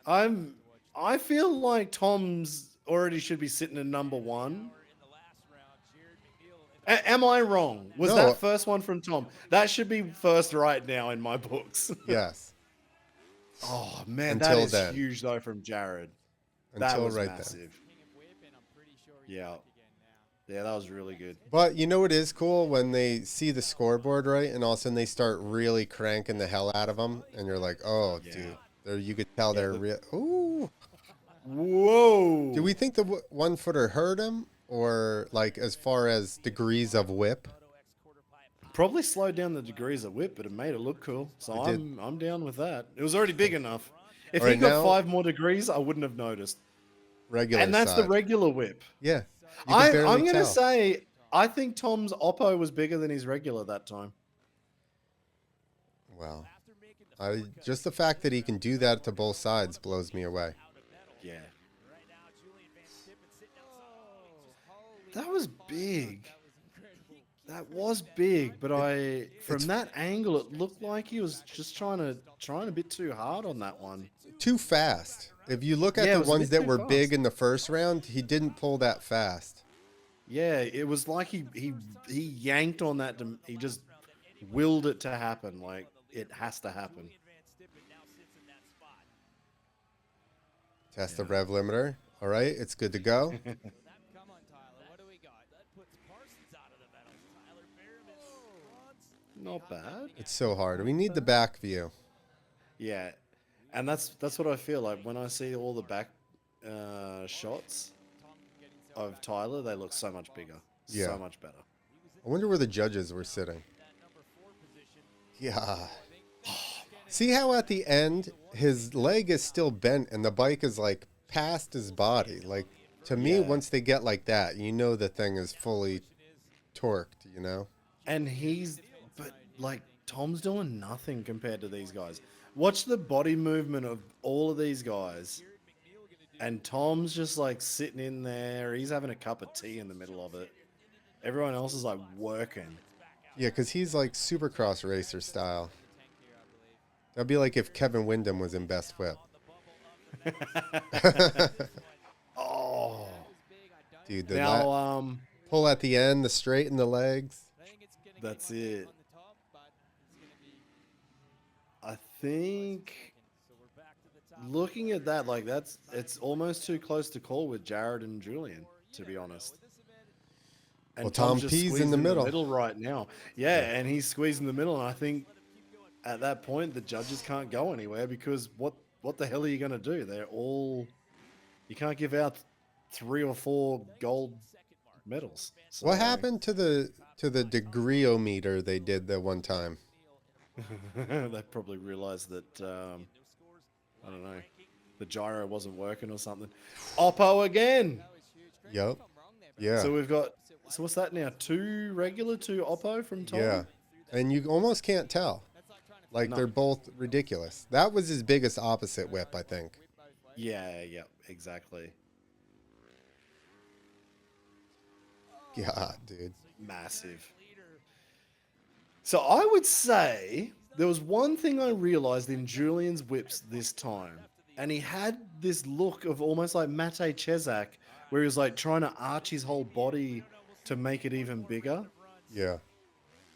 Speaker 2: I feel like Tom's already should be sitting at number 1. Am I wrong? Was
Speaker 1: No.
Speaker 2: that first one from Tom? That should be first right now in my books.
Speaker 1: Yes.
Speaker 2: Oh man,
Speaker 1: Until
Speaker 2: that is
Speaker 1: then.
Speaker 2: huge though from Jared. That
Speaker 1: Until
Speaker 2: was
Speaker 1: right
Speaker 2: massive. Yeah. Yeah, that was really good.
Speaker 1: But you know what is cool? When they see the scoreboard, right? And all of a sudden they start really cranking the hell out of them. And you're like, oh,
Speaker 2: Yeah.
Speaker 1: dude. You could tell they're real. Ooh.
Speaker 2: Whoa.
Speaker 1: Do we think the 1-footer hurt him? Or like as far as degrees of whip?
Speaker 2: Probably slowed down the degrees of whip, but it made it look cool. So
Speaker 1: It did.
Speaker 2: I'm down with that. It was already big enough. If
Speaker 1: All
Speaker 2: he
Speaker 1: right,
Speaker 2: got
Speaker 1: now-
Speaker 2: 5 more degrees, I wouldn't have noticed.
Speaker 1: Regular
Speaker 2: And that's the
Speaker 1: side.
Speaker 2: regular whip.
Speaker 1: Yeah. You can barely
Speaker 2: I'm going to
Speaker 1: tell.
Speaker 2: say, I think Tom's Oppo was bigger than his regular that time.
Speaker 1: Wow. Just the fact that he can do that to both sides blows me away.
Speaker 2: Yeah. That was big. That was big, but from that angle, it looked like he was just trying a bit too hard on that one.
Speaker 1: Too fast. If you look at
Speaker 2: Yeah, it
Speaker 1: the
Speaker 2: was a
Speaker 1: ones
Speaker 2: bit
Speaker 1: that
Speaker 2: too
Speaker 1: were
Speaker 2: fast.
Speaker 1: big in the first round, he didn't pull that fast.
Speaker 2: Yeah, it was like he yanked on that. He just willed it to happen. Like it has to happen.
Speaker 1: Test the rev limiter. All right, it's good to go.
Speaker 3: Come on, Tyler. What do we got? That puts Parsons out of the battle. Tyler Behrman.
Speaker 2: Not bad.
Speaker 1: It's so hard. We need the back view.
Speaker 2: Yeah, and that's what I feel like when I see all the back shots of Tyler. They look so much bigger.
Speaker 1: Yeah.
Speaker 2: So much better.
Speaker 1: I wonder where the judges were sitting. Yeah. See how at the end his leg is still bent and the bike is like past his body. Like to me,
Speaker 2: Yeah.
Speaker 1: once they get like that, you know the thing is fully torqued. You know.
Speaker 2: And but like Tom's doing nothing compared to these guys. Watch the body movement of all of these guys. And Tom's just like sitting in there. He's having a cup of tea in the middle of it. Everyone else is like working.
Speaker 1: Yeah, because he's like Supercross racer style. That'd be like if Kevin Windham was in Best Whip.
Speaker 2: Oh,
Speaker 1: Dude, the
Speaker 2: now
Speaker 1: pull at the end, the straight in the legs.
Speaker 2: the That's it. I think looking at that, like it's almost too close to call with Jared and Julian, to be honest. And
Speaker 1: Well,
Speaker 2: Tom's
Speaker 1: Tom
Speaker 2: just
Speaker 1: P's in
Speaker 2: squeezed
Speaker 1: the
Speaker 2: in the
Speaker 1: middle.
Speaker 2: middle right now. Yeah, and he's squeezed in the middle, and I think at that point the judges can't go anywhere because what the hell are you going to do? You can't give out 3 or 4 gold medals. So
Speaker 1: What happened to the degreeometer they did the one time?
Speaker 2: they probably realized that I don't know, the gyro wasn't working or something. Oppo again.
Speaker 1: Yep. Yeah.
Speaker 2: So we've got, so what's that now? 2 regular, 2 Oppo from Tom?
Speaker 1: Yeah. And you almost can't tell. Like
Speaker 2: No.
Speaker 1: they're both ridiculous. That was his biggest opposite whip, I think.
Speaker 2: Yeah, exactly.
Speaker 1: God, dude.
Speaker 2: Massive. So I would say there was one thing I realized in Julian's whips this time. And he had this look of almost like Mate Chesak, where he was like trying to arch his whole body to make it even bigger.
Speaker 1: Yeah.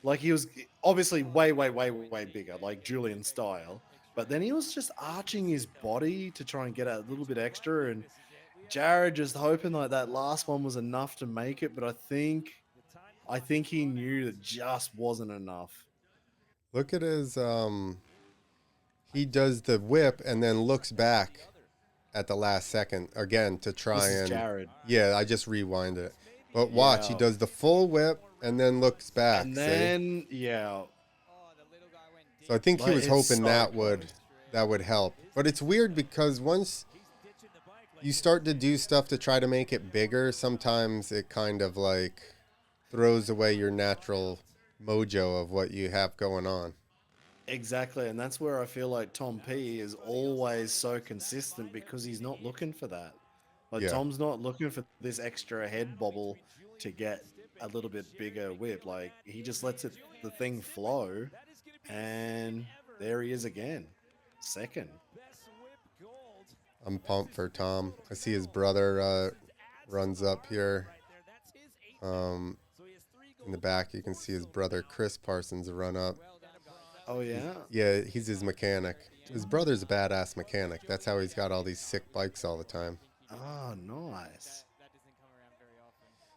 Speaker 2: Like he was obviously way bigger, like Julian style. But then he was just arching his body to try and get a little bit extra. And Jared just hoping like that last one was enough to make it. But I think he knew that just wasn't enough.
Speaker 1: Look at his he does the whip and then looks back at the last second again to try
Speaker 2: This is
Speaker 1: and
Speaker 2: Jared.
Speaker 1: Yeah, I just rewinded it. But watch, he
Speaker 2: Yeah.
Speaker 1: does the full whip and then looks back.
Speaker 2: And
Speaker 1: see?
Speaker 2: then yeah,
Speaker 1: So I think he
Speaker 2: like,
Speaker 1: was
Speaker 2: it's
Speaker 1: hoping
Speaker 2: so
Speaker 1: that
Speaker 2: close.
Speaker 1: would help. But it's weird because once you start to do stuff to try to make it bigger, sometimes it kind of like throws away your natural mojo of what you have going on.
Speaker 2: Exactly, and that's where I feel like Tom P is always so consistent because he's not looking for that. Like
Speaker 1: Yeah.
Speaker 2: Tom's not looking for this extra head bobble to get a little bit bigger whip. Like he just lets the thing flow, and there he is again, second.
Speaker 1: I'm pumped for Tom. I see his brother runs up here. In the back, you can see his brother Chris Parsons run up.
Speaker 2: Oh yeah,
Speaker 1: Yeah, he's his mechanic. His brother's a badass mechanic. That's how he's got all these sick bikes all the time.
Speaker 2: oh nice.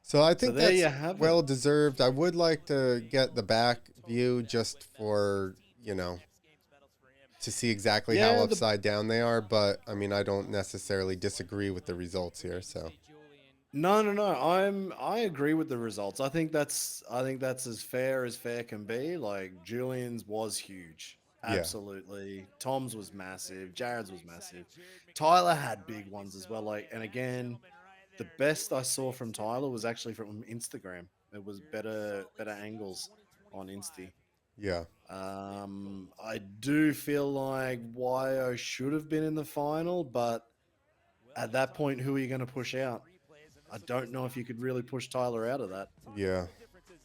Speaker 1: So I think
Speaker 2: there you
Speaker 1: that's
Speaker 2: have it.
Speaker 1: well deserved. I would like to get the back view just for, to see exactly how
Speaker 2: Yeah,
Speaker 1: upside down they are. But I mean, I don't necessarily disagree with the results here. So
Speaker 2: No. I agree with the results. I think that's as fair can be. Like Julian's was huge.
Speaker 1: Yeah.
Speaker 2: Absolutely. Tom's was massive. Jared's was massive. Tyler had big ones as well. Like, and again, the best I saw from Tyler was actually from Instagram. It was better angles on Insta.
Speaker 1: yeah,
Speaker 2: I do feel like YO should have been in the final, but at that point, who are you going to push out? I don't know if you could really push Tyler out of that.
Speaker 1: yeah.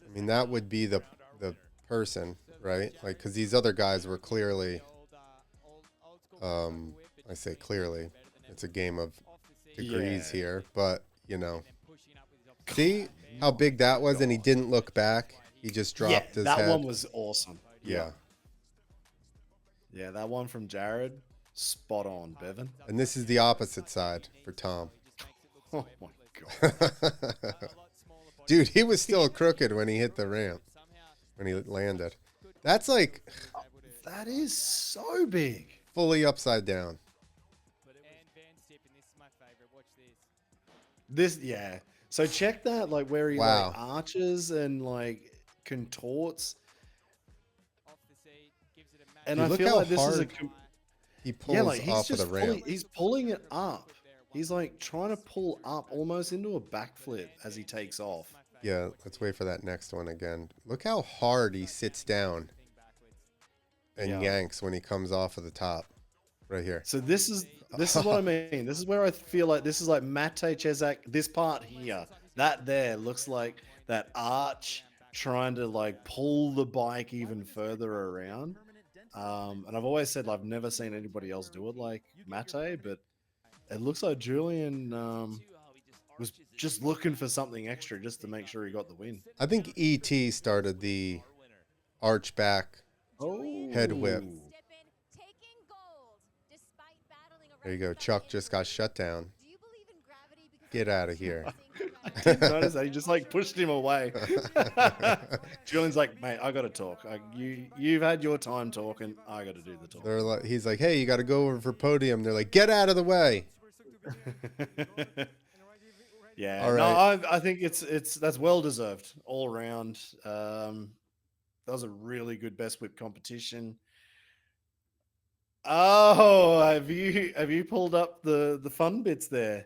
Speaker 1: I mean, that would be the person, right? Like, because these other guys were clearly, I say clearly, it's a game of degrees
Speaker 2: Yeah.
Speaker 1: here, but see how big that was, and he didn't look back. He just dropped his
Speaker 2: that
Speaker 1: head.
Speaker 2: one was awesome.
Speaker 1: Yeah.
Speaker 2: Yeah, that one from Jared, spot on, Bevan.
Speaker 1: And this is the opposite side for Tom.
Speaker 2: Oh my god.
Speaker 1: Dude, he was still crooked when he hit the ramp, when he landed. That's like
Speaker 2: That is so big.
Speaker 1: fully upside down.
Speaker 2: Yeah. So check that, like where he
Speaker 1: Wow.
Speaker 2: like arches and like contorts. And
Speaker 1: Dude,
Speaker 2: I
Speaker 1: look
Speaker 2: feel
Speaker 1: how
Speaker 2: like this is a
Speaker 1: hard He pulls
Speaker 2: yeah, like he's
Speaker 1: off of
Speaker 2: just
Speaker 1: the ramp.
Speaker 2: he's pulling it up. He's like trying to pull up almost into a backflip as he takes off.
Speaker 1: Yeah, let's wait for that next one again. Look how hard he sits down and
Speaker 2: Yeah.
Speaker 1: yanks when he comes off of the top. Right here.
Speaker 2: So this is what I mean. This is where I feel like this is like Mate Chesak. This part here, that there looks like that arch trying to like pull the bike even further around. And I've always said I've never seen anybody else do it like Mate, but it looks like Julian was just looking for something extra just to make sure he got the win.
Speaker 1: I think ET started the arch back
Speaker 2: Oh.
Speaker 1: head whip. There you go. Chuck just got shut down. Get out of here.
Speaker 2: I did notice that. He just like pushed him away. Julian's like, mate, I got to talk. You've had your time talking. I got to do the talk.
Speaker 1: They're like, he's like, hey, you got to go over for podium. They're like, get out of the way.
Speaker 2: Yeah.
Speaker 1: All
Speaker 2: No,
Speaker 1: right.
Speaker 2: I think that's well deserved all around. That was a really good best whip competition. Oh, have you pulled up the fun bits there?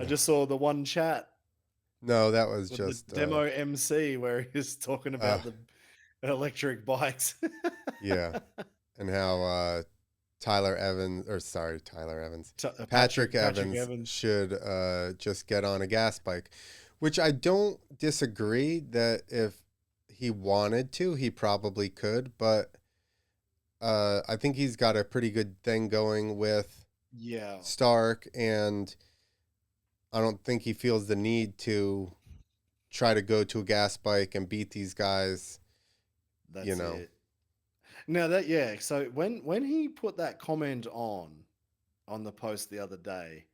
Speaker 2: I just saw the one chat
Speaker 1: No, that was
Speaker 2: with the
Speaker 1: just
Speaker 2: demo MC where he's talking about the electric bikes.
Speaker 1: yeah, and how Tyler Evans Patrick Evans should just get on a gas bike, which I don't disagree that if he wanted to, he probably could, but I think he's got a pretty good thing going with Stark, and I don't think he feels the need to try to go to a gas bike and beat these guys.
Speaker 2: That's it. Now so when he put that comment on the post the other day,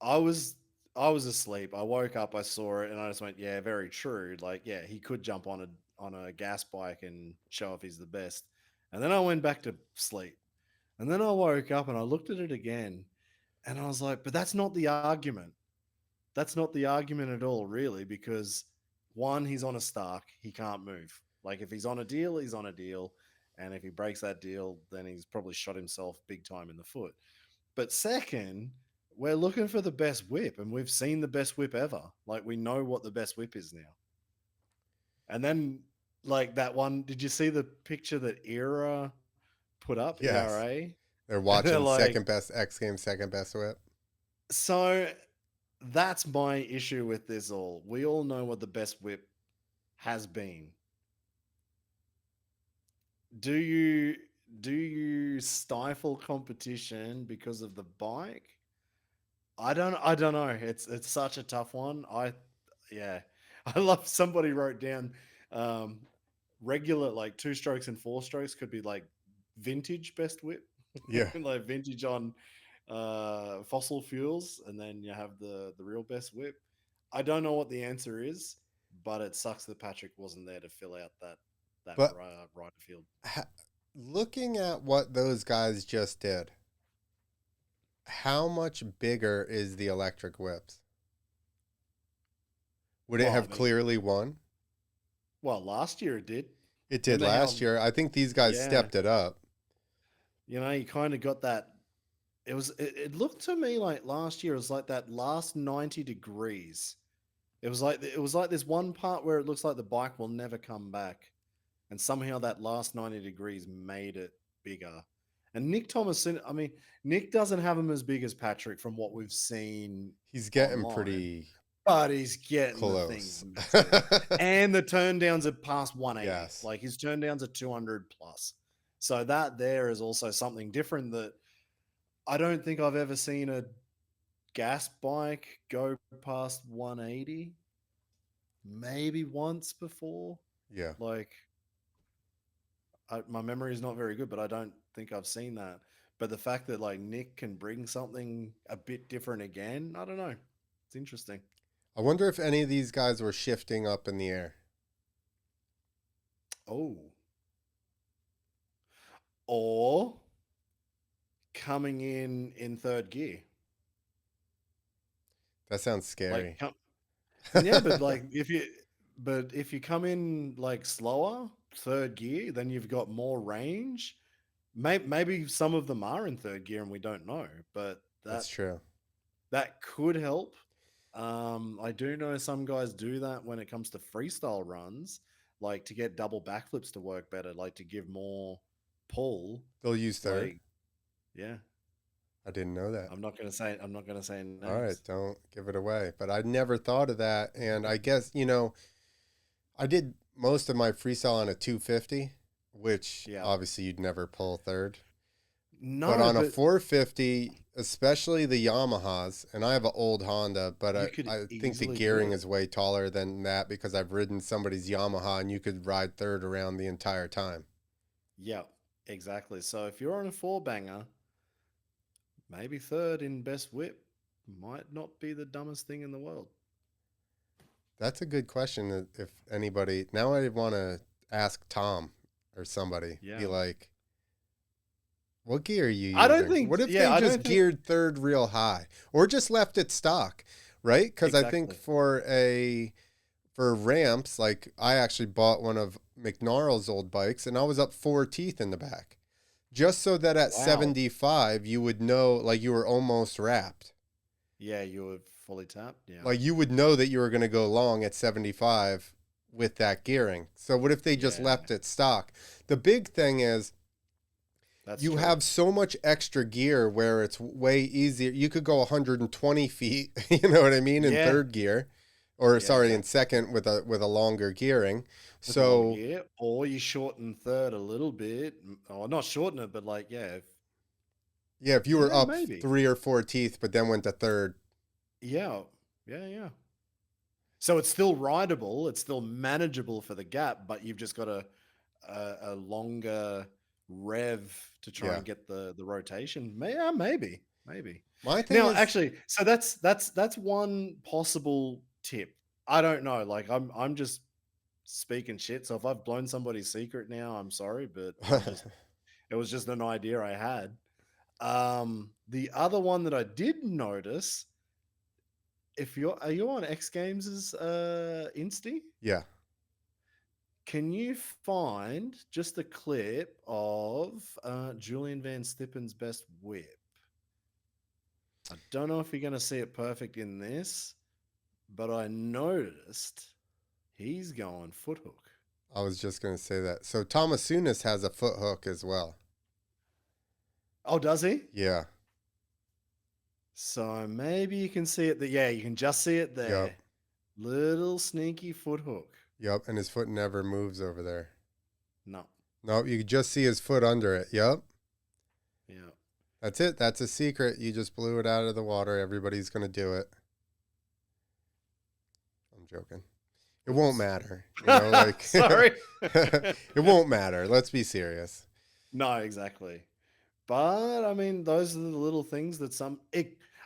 Speaker 2: I was asleep. I woke up, I saw it, and I just went, yeah, very true. Like, yeah, he could jump on a gas bike and show off he's the best. And then I went back to sleep. And then I woke up and I looked at it again, and I was like, but that's not the argument. That's not the argument at all, really, because one, he's on a Stark, he can't move. Like, if he's on a deal, he's on a deal. And if he breaks that deal, then he's probably shot himself big time in the foot. But second, we're looking for the best whip, and we've seen the best whip ever. Like, we know what the best whip is now. And then, like, that one, did you see the picture that ERA put up?
Speaker 1: Yes.
Speaker 2: ERA?
Speaker 1: They're watching
Speaker 2: They're like,
Speaker 1: second best X Games, second best whip.
Speaker 2: So that's my issue with this all. We all know what the best whip has been. Do you stifle competition because of the bike? I don't know. It's such a tough one. I love somebody wrote down regular, like 2 strokes and 4 strokes could be like vintage best whip.
Speaker 1: Yeah.
Speaker 2: Like vintage on fossil fuels, and then you have the real best whip. I don't know what the answer is, but it sucks that Patrick wasn't there to fill out that rider field.
Speaker 1: Looking at what those guys just did, how much bigger is the electric whips? Would it have clearly won?
Speaker 2: Well, last year it did.
Speaker 1: It did last year. I think these guys stepped it up.
Speaker 2: You know, you kind of got that. It looked to me like last year it was like that last 90 degrees. It was like this one part where it looks like the bike will never come back. And somehow that last 90 degrees made it bigger. And Nick Thomason, I mean, Nick doesn't have him as big as Patrick from what we've seen.
Speaker 1: He's getting
Speaker 2: online,
Speaker 1: pretty
Speaker 2: but he's getting
Speaker 1: close.
Speaker 2: The things. And the turn downs are past 180.
Speaker 1: Yes.
Speaker 2: Like his turn downs are 200 plus. So that there is also something different that I don't think I've ever seen a gas bike go past 180. Maybe once before.
Speaker 1: Yeah.
Speaker 2: Like, my memory is not very good, but I don't think I've seen that. But the fact that like Nick can bring something a bit different again, I don't know. It's interesting.
Speaker 1: I wonder if any of these guys were shifting up in the air.
Speaker 2: Oh. Or coming in third gear.
Speaker 1: That sounds scary.
Speaker 2: Yeah, but like if you come in like slower, third gear, then you've got more range. Maybe some of them are in third gear and we don't know, but
Speaker 1: that's true.
Speaker 2: That could help. I do know some guys do that when it comes to freestyle runs, like to get double backflips to work better, like to give more pull.
Speaker 1: They'll use third.
Speaker 2: Like, yeah.
Speaker 1: I didn't know that.
Speaker 2: I'm not gonna say names.
Speaker 1: All right, don't give it away. But I never thought of that. And I guess, you know, I did most of my freestyle on a 250, which obviously you'd never pull third. But
Speaker 2: No,
Speaker 1: on a
Speaker 2: but
Speaker 1: 450, especially the Yamahas, and I have an old Honda, but
Speaker 2: you could
Speaker 1: I think the
Speaker 2: easily do
Speaker 1: gearing
Speaker 2: it.
Speaker 1: is way taller than that because I've ridden somebody's Yamaha and you could ride third around the entire time.
Speaker 2: Yeah, exactly. So if you're on a four banger, maybe third in best whip might not be the dumbest thing in the world.
Speaker 1: That's a good question. If anybody, now I want to ask Tom or somebody, be
Speaker 2: Yeah.
Speaker 1: like, what gear are you
Speaker 2: I don't
Speaker 1: using?
Speaker 2: think,
Speaker 1: What if
Speaker 2: yeah,
Speaker 1: they
Speaker 2: I
Speaker 1: just
Speaker 2: don't think
Speaker 1: geared third real high or just left it stock, right? Because I think
Speaker 2: exactly.
Speaker 1: for ramps, like I actually bought one of McNarl's old bikes and I was up 4 teeth in the back just so that at
Speaker 2: Wow.
Speaker 1: 75 you would know like you were almost wrapped.
Speaker 2: Yeah, you were fully tapped. Yeah.
Speaker 1: Like you would know that you were going to go long at 75 with that gearing. So what if they just
Speaker 2: Yeah,
Speaker 1: left it stock? The big thing is
Speaker 2: that's
Speaker 1: you
Speaker 2: true.
Speaker 1: have so much extra gear where it's way easier. You could go 120 feet, you know what I mean, in
Speaker 2: Yeah.
Speaker 1: third gear, or
Speaker 2: Yeah,
Speaker 1: sorry, in
Speaker 2: exactly.
Speaker 1: second with a longer gearing.
Speaker 2: With a longer
Speaker 1: So
Speaker 2: gear, or you shorten third a little bit, or not shorten it, but like,
Speaker 1: yeah, if you were
Speaker 2: yeah,
Speaker 1: up
Speaker 2: maybe.
Speaker 1: 3 or 4 teeth, but then went to third,
Speaker 2: Yeah. Yeah, yeah. So it's still rideable, it's still manageable for the gap, but you've just got a longer rev to try
Speaker 1: yeah.
Speaker 2: and get the rotation. Yeah, maybe, maybe.
Speaker 1: My thing
Speaker 2: Now,
Speaker 1: is,
Speaker 2: actually, so that's one possible tip. I don't know. Like I'm just speaking shit. So if I've blown somebody's secret now, I'm sorry, but it was just an idea I had. The other one that I did notice, if you're are you on X Games' Insta?
Speaker 1: yeah,
Speaker 2: Can you find just a clip of Julian Van Stippen's best whip? I don't know if you're going to see it perfect in this, but I noticed he's going foot hook.
Speaker 1: I was just gonna say that. So Thomas Sunis has a foot hook as well.
Speaker 2: Oh, does he?
Speaker 1: Yeah,
Speaker 2: So maybe you can see it. Yeah, you can just see it
Speaker 1: yep,
Speaker 2: there. Little sneaky foot hook.
Speaker 1: yep, and his foot never moves over there.
Speaker 2: No.
Speaker 1: Nope, you could just see his foot under it. Yep.
Speaker 2: Yeah.
Speaker 1: That's it. That's a secret. You just blew it out of the water. Everybody's going to do it. I'm joking. It won't
Speaker 2: Oops.
Speaker 1: matter. You know, like,
Speaker 2: Sorry.
Speaker 1: it won't matter. Let's be serious.
Speaker 2: No, exactly. But I mean, those are the little things that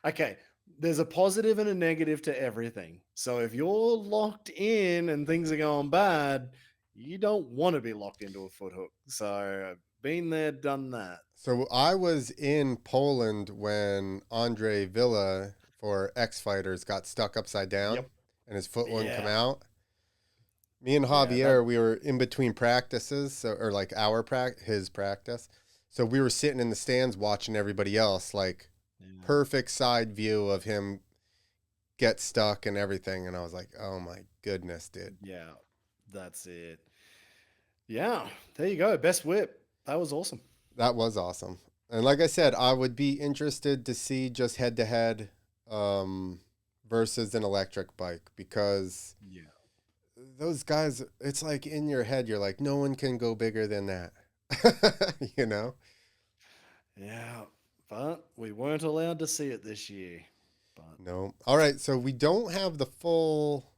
Speaker 2: okay, there's a positive and a negative to everything. So if you're locked in and things are going bad, you don't want to be locked into a foot hook. So been there, done that.
Speaker 1: So I was in Poland when Andre Villa for X Fighters got stuck upside down
Speaker 2: Yep.
Speaker 1: and his foot wouldn't come
Speaker 2: Yeah.
Speaker 1: out. Me and
Speaker 2: Yeah, that
Speaker 1: Javier, we were in between practices, so, or like his practice. So we were sitting in the stands watching everybody else, like
Speaker 2: yeah,
Speaker 1: perfect side view of him get stuck and everything. And I was like, oh my goodness, dude.
Speaker 2: yeah, that's it. Yeah, there you go. Best whip. That was awesome.
Speaker 1: That was awesome. And like I said, I would be interested to see just head to head versus an electric bike because
Speaker 2: Yeah.
Speaker 1: those guys, it's like in your head, you're like, no one can go bigger than that. You know?
Speaker 2: Yeah, but we weren't allowed to see it this year. But
Speaker 1: No. All right. So we don't have the full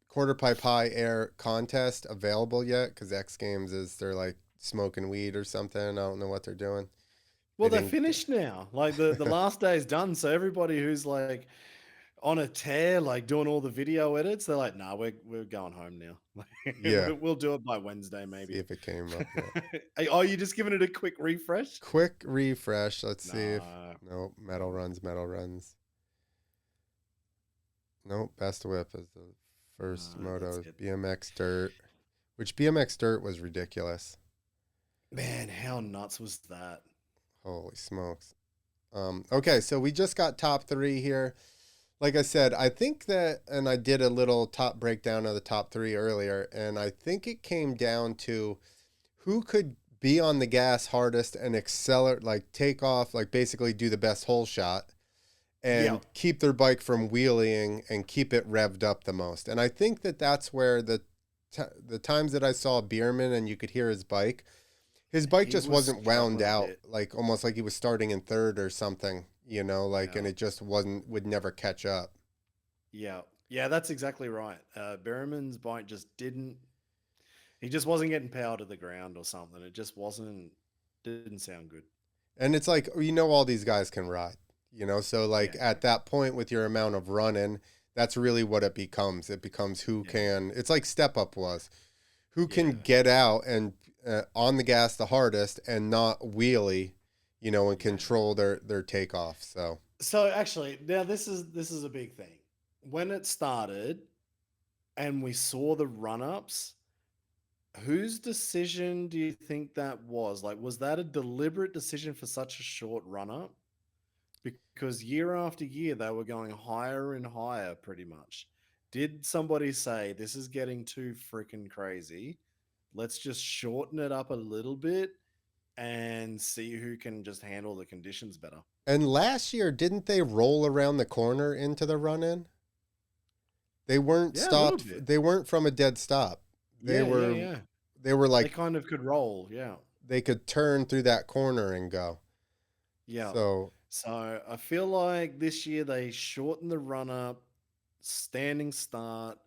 Speaker 1: quarter pipe high air contest available yet because X Games they're like smoking weed or something. I don't know what they're doing.
Speaker 2: well,
Speaker 1: They
Speaker 2: they're
Speaker 1: didn't
Speaker 2: finished now. Like the last day is done. So everybody who's like on a tear, like doing all the video edits, they're like, "Nah, we're going home now.
Speaker 1: Yeah.
Speaker 2: We'll do it by Wednesday,
Speaker 1: See
Speaker 2: maybe."
Speaker 1: if it came up yet.
Speaker 2: Oh, you just giving it a quick refresh?
Speaker 1: Quick refresh. Let's see if
Speaker 2: Nah.
Speaker 1: nope. Metal runs. Metal runs. Nope. Best whip is the first
Speaker 2: No, that's
Speaker 1: moto
Speaker 2: it.
Speaker 1: BMX dirt, which BMX dirt was ridiculous.
Speaker 2: Man, how nuts was that?
Speaker 1: Holy smokes. Okay, so we just got top three here. Like I said, I think that, and I did a little top breakdown of the top three earlier, and I think it came down to who could be on the gas hardest and accelerate, like take off, like basically do the best hole shot
Speaker 2: Yeah.
Speaker 1: and keep their bike from wheeling and keep it revved up the most. And I think that that's where the times that I saw Bierman and you could hear his bike, His bike
Speaker 2: he
Speaker 1: just
Speaker 2: was
Speaker 1: wasn't wound
Speaker 2: struggling a
Speaker 1: out,
Speaker 2: bit.
Speaker 1: like almost like he was starting in third or something, you know, like, and
Speaker 2: Yeah.
Speaker 1: it just would never catch up.
Speaker 2: Yeah, that's exactly right. Berriman's bike just he just wasn't getting power to the ground or something. It just didn't sound good.
Speaker 1: And it's like, you know, all these guys can ride, you know, so like
Speaker 2: Yeah.
Speaker 1: at that point with your amount of running, that's really what it becomes. It becomes who can, it's like Step Up was, who can get out and on the gas the hardest and not wheelie, you know, and control their takeoff.
Speaker 2: So actually, now this is a big thing. When it started and we saw the run-ups, whose decision do you think that was? Like, was that a deliberate decision for such a short run-up? Because year after year, they were going higher and higher pretty much. Did somebody say, this is getting too freaking crazy? Let's just shorten it up a little bit and see who can just handle the conditions better.
Speaker 1: And last year, didn't they roll around the corner into the run in? They weren't
Speaker 2: Yeah, a little
Speaker 1: stopped.
Speaker 2: bit.
Speaker 1: They weren't from a dead stop. They
Speaker 2: Yeah.
Speaker 1: were
Speaker 2: They
Speaker 1: like,
Speaker 2: kind of could roll, yeah.
Speaker 1: they could turn through that corner and go.
Speaker 2: Yeah.
Speaker 1: So
Speaker 2: So I feel like this year they shortened the run up, standing start.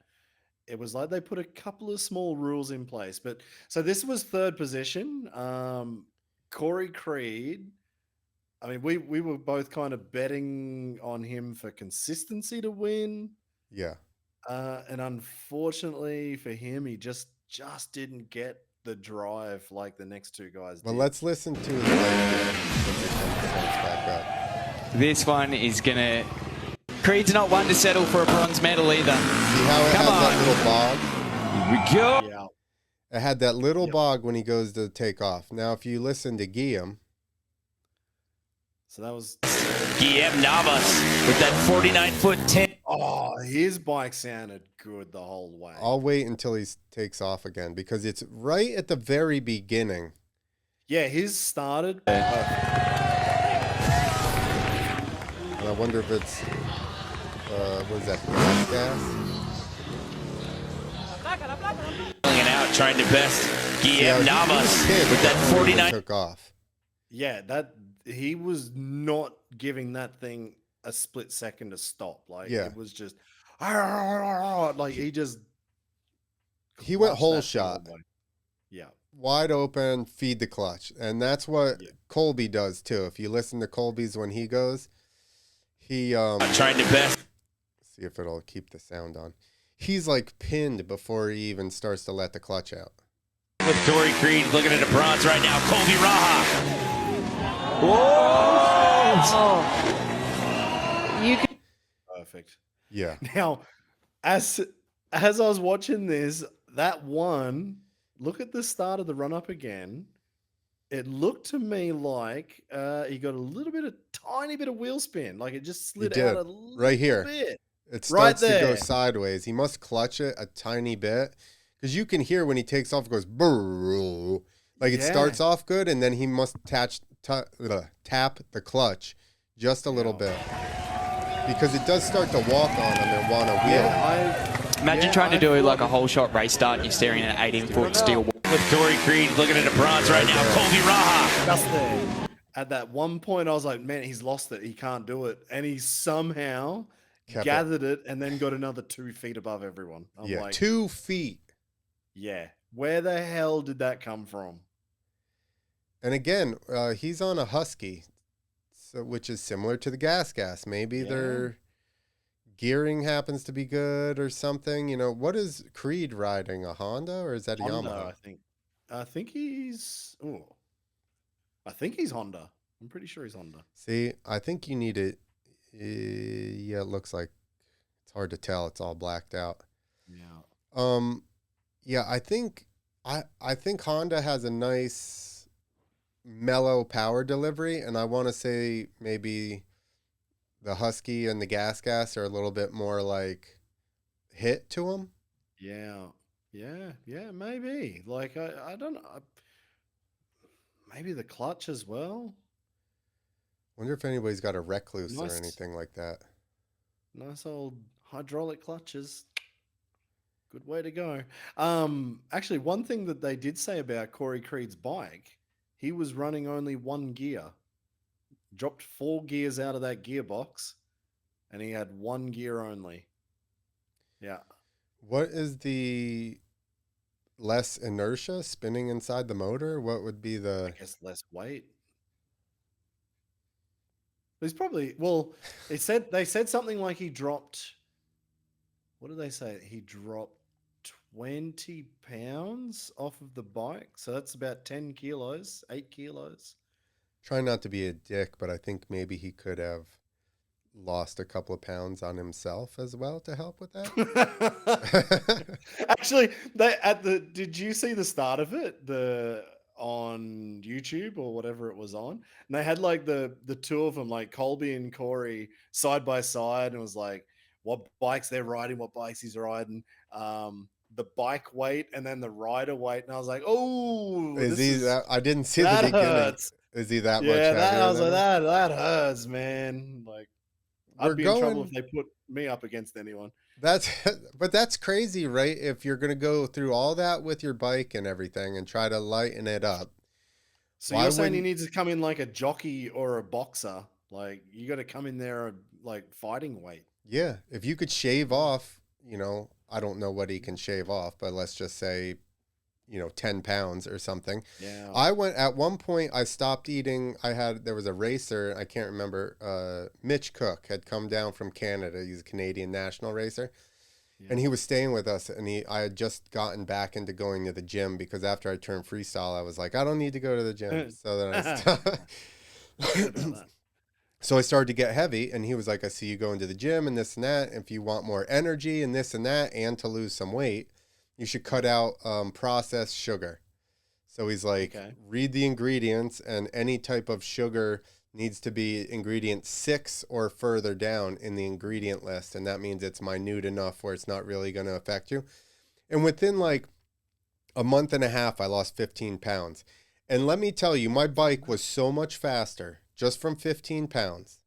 Speaker 2: It was like they put a couple of small rules in place. But so this was third position. Corey Creed. I mean, we were both kind of betting on him for consistency to win.
Speaker 1: yeah.
Speaker 2: And unfortunately for him, he just didn't get the drive like the next two guys
Speaker 1: Well,
Speaker 2: did.
Speaker 1: let's listen to his bike again once it starts back up.
Speaker 6: This one is going to... Creed's not one to settle for a bronze medal either.
Speaker 1: See how it
Speaker 6: Come
Speaker 1: has that
Speaker 6: on.
Speaker 1: little bog?
Speaker 6: Here we go.
Speaker 2: Yeah.
Speaker 1: It had that little bog when he goes to take off. Now, if you listen to Guillaume,
Speaker 2: So that was...
Speaker 3: Guillaume Navas with that 49-foot 10.
Speaker 2: Oh, his bike sounded good the whole way.
Speaker 1: I'll wait until he takes off again because it's right at the very beginning.
Speaker 2: Yeah, his started.
Speaker 1: And I wonder if it's, what is that, gas?
Speaker 3: Pulling it out, trying to best
Speaker 1: See
Speaker 3: Guillaume
Speaker 1: how he was
Speaker 3: Navas
Speaker 1: pissed
Speaker 3: with that
Speaker 1: before he
Speaker 3: 49.
Speaker 1: took off.
Speaker 2: Yeah, that he was not giving that thing a split second to stop. Like it was just like
Speaker 1: he went
Speaker 2: clutched
Speaker 1: whole
Speaker 2: that thing all
Speaker 1: shot.
Speaker 2: the way. Yeah.
Speaker 1: Wide open, feed the clutch. And that's what
Speaker 2: Yeah.
Speaker 1: Colby does too. If you listen to Colby's when he goes, he
Speaker 3: Trying to best.
Speaker 1: see if it'll keep the sound on. He's like pinned before he even starts to let the clutch out.
Speaker 3: With Corey Creed looking at a bronze right now. Colby Raha.
Speaker 4: You can
Speaker 2: Perfect.
Speaker 1: Yeah.
Speaker 2: Now, as I was watching this, that one, look at the start of the run up again. It looked to me like he got a tiny bit of wheel spin. Like it just slid
Speaker 1: did.
Speaker 2: out a little
Speaker 1: Right here.
Speaker 2: bit.
Speaker 1: It
Speaker 2: Right
Speaker 1: starts to go
Speaker 2: there.
Speaker 1: sideways. He must clutch it a tiny bit because you can hear when he takes off, it goes brrrr. Like it
Speaker 2: Yeah.
Speaker 1: starts off good, and then he must tap the clutch just a little bit because it does start to walk on him and want to wheel.
Speaker 6: Imagine trying to do like a whole shot race start and you're staring at an 18-foot steel wall.
Speaker 3: With Corey Creed looking at a bronze right now. Colby Raha.
Speaker 2: Just there. At that one point, I was like, man, he's lost it. He can't do it. And he somehow
Speaker 1: Kept
Speaker 2: gathered it and then got another 2 feet above everyone. I'm
Speaker 1: Yeah,
Speaker 2: like,
Speaker 1: 2 feet.
Speaker 2: yeah, where the hell did that come from?
Speaker 1: And again, he's on a Husky, so which is similar to the gas. Maybe their gearing happens to be good or something. You know, what is Creed riding? A Honda or is that a
Speaker 2: Honda,
Speaker 1: Yamaha?
Speaker 2: I think. I think he's Honda. I'm pretty sure he's Honda.
Speaker 1: See, I think you need it. Yeah, it looks like it's hard to tell. It's all blacked out.
Speaker 2: Yeah.
Speaker 1: Yeah, I think Honda has a nice mellow power delivery, and I want to say maybe the Husky and the gas are a little bit more like hit to them.
Speaker 2: Yeah. Yeah, maybe. Like I don't know. Maybe the clutch as well.
Speaker 1: Wonder if anybody's got a Recluse or
Speaker 2: Nice.
Speaker 1: anything like that.
Speaker 2: Nice old hydraulic clutches. Good way to go. Actually, one thing that they did say about Corey Creed's bike he was running only one gear. Dropped 4 gears out of that gearbox, and he had one gear only. Yeah.
Speaker 1: What is the less inertia spinning inside the motor? What would be
Speaker 2: I
Speaker 1: the...
Speaker 2: guess less weight. He's probably they said something like he dropped, what did they say? He dropped 20 pounds off of the bike. So that's about 10 kilos, 8 kilos.
Speaker 1: Try not to be a dick, but I think maybe he could have lost a couple of pounds on himself as well to help with that.
Speaker 2: Actually, did you see the start of it? On YouTube or whatever it was on. And they had like the two of them, like Colby and Corey, side by side, and it was like what bikes they're riding, what bikes he's riding, the bike weight and then the rider weight. And I was like, oh,
Speaker 1: Is he that? I didn't see the
Speaker 2: that
Speaker 1: beginning.
Speaker 2: hurts.
Speaker 1: Is he that much
Speaker 2: Yeah,
Speaker 1: heavier
Speaker 2: I was
Speaker 1: than
Speaker 2: like,
Speaker 1: him?
Speaker 2: that hurts, man. Like,
Speaker 1: We're
Speaker 2: I'd be in trouble
Speaker 1: going-
Speaker 2: if they put me up against anyone.
Speaker 1: But that's crazy, right? If you're gonna go through all that with your bike and everything and try to lighten it up.
Speaker 2: So
Speaker 1: Why
Speaker 2: you're saying he
Speaker 1: wouldn't-
Speaker 2: needs to come in like a jockey or a boxer? Like, you got to come in there like fighting weight.
Speaker 1: Yeah, if you could shave off, I don't know what he can shave off, but let's just say, 10 pounds or something.
Speaker 2: Yeah.
Speaker 1: At one point, I stopped eating. There was a racer, I can't remember, Mitch Cook had come down from Canada. He's a Canadian national racer.
Speaker 2: Yeah.
Speaker 1: And he was staying with us, and I had just gotten back into going to the gym because after I turned freestyle, I was like, I don't need to go to the gym. So then I stopped.
Speaker 2: Forget about that.
Speaker 1: So I started to get heavy, and he was like, I see you going to the gym and this and that. If you want more energy and this and that and to lose some weight, you should cut out processed sugar. So he's like,
Speaker 2: Okay.
Speaker 1: read the ingredients, and any type of sugar needs to be ingredient 6 or further down in the ingredient list. And that means it's minute enough where it's not really going to affect you. And within like a month and a half, I lost 15 pounds. And let me tell you, my bike was so much faster just from 15 pounds.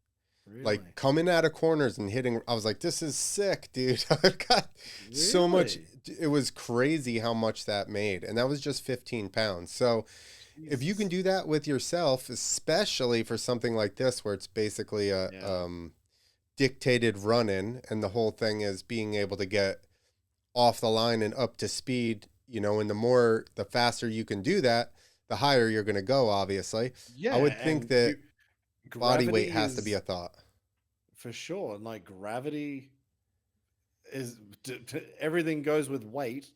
Speaker 2: Really?
Speaker 1: Like coming out of corners and hitting, I was like, this is sick, dude. I've got so much.
Speaker 2: Really?
Speaker 1: It was crazy how much that made. And that was just 15 pounds. So if you can do that with yourself, especially for something like this, where it's basically a dictated run-in, and the whole thing is being able to get off the line and up to speed, and the faster you can do that, the higher you're going to go, obviously.
Speaker 2: Yeah,
Speaker 1: I would think
Speaker 2: and
Speaker 1: that body weight
Speaker 2: gravity
Speaker 1: has to be
Speaker 2: is-
Speaker 1: a thought.
Speaker 2: for sure. And like gravity is everything goes with weight,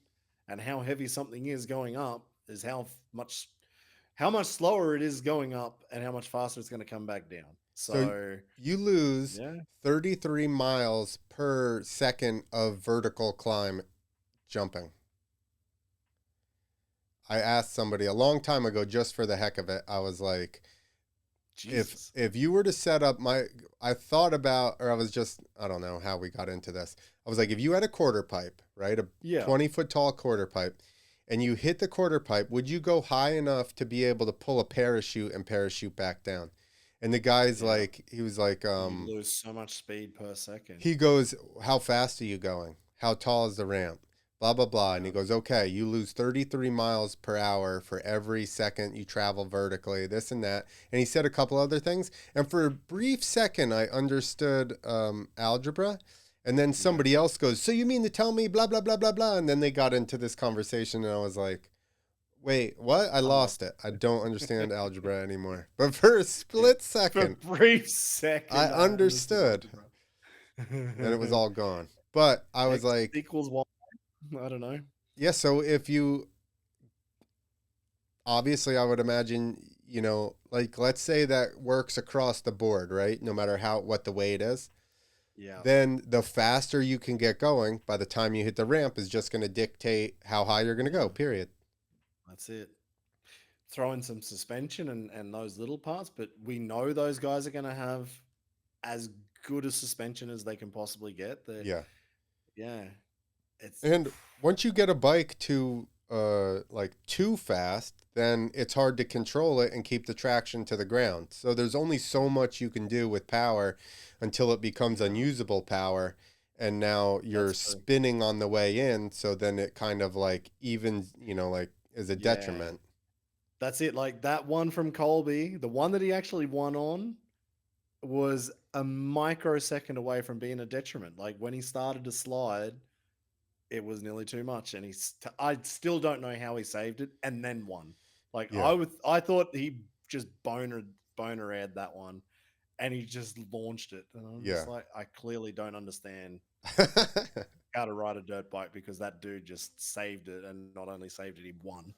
Speaker 2: and how heavy something is going up is how much slower it is going up and how much faster it's going to come back down. So
Speaker 1: You lose
Speaker 2: yeah,
Speaker 1: 33 miles per second of vertical climb jumping. I asked somebody a long time ago, just for the heck of it, I was like,
Speaker 2: Jesus.
Speaker 1: if you were to set up I thought about, or I don't know how we got into this. I was like, if you had a quarter pipe, right? A
Speaker 2: Yeah.
Speaker 1: 20-foot tall quarter pipe, and you hit the quarter pipe, would you go high enough to be able to pull a parachute and parachute back down? And the guy's like, he was like,
Speaker 2: You lose so much speed per second.
Speaker 1: he goes, how fast are you going? How tall is the ramp? Blah, blah, blah. And he goes, okay, you lose 33 miles per hour for every second you travel vertically, this and that. And he said a couple other things. And for a brief second, I understood algebra. And then somebody else goes, so you mean to tell me blah, blah, blah, blah, blah. And then they got into this conversation, and I was like, wait, what? I lost it. I don't understand algebra anymore. But for a split
Speaker 2: For a
Speaker 1: second,
Speaker 2: brief second,
Speaker 1: I understood.
Speaker 2: and
Speaker 1: and it was all gone. But I was like,
Speaker 2: equals one. I don't know.
Speaker 1: yeah, so if you, obviously I would imagine, like let's say that works across the board, right? No matter what the weight is,
Speaker 2: Yeah.
Speaker 1: then the faster you can get going by the time you hit the ramp is just going to dictate how high you're going to go, period.
Speaker 2: That's it. Throw in some suspension and those little parts, but we know those guys are going to have as good a suspension as they can possibly get.
Speaker 1: Yeah.
Speaker 2: Yeah. It's
Speaker 1: And once you get a bike too fast, then it's hard to control it and keep the traction to the ground. So there's only so much you can do with power until it becomes unusable power. And now you're
Speaker 2: That's true.
Speaker 1: spinning on the way in. So then it kind of like even, is a detriment.
Speaker 2: That's it. Like that one from Colby, the one that he actually won on, was a microsecond away from being a detriment. Like when he started to slide, it was nearly too much, and I still don't know how he saved it and then won. Like
Speaker 1: Yeah.
Speaker 2: I thought he just boner aired that one, and he just launched it, and I'm just
Speaker 1: Yeah.
Speaker 2: like, I clearly don't understand how to ride a dirt bike because that dude just saved it, and not only saved it, he won.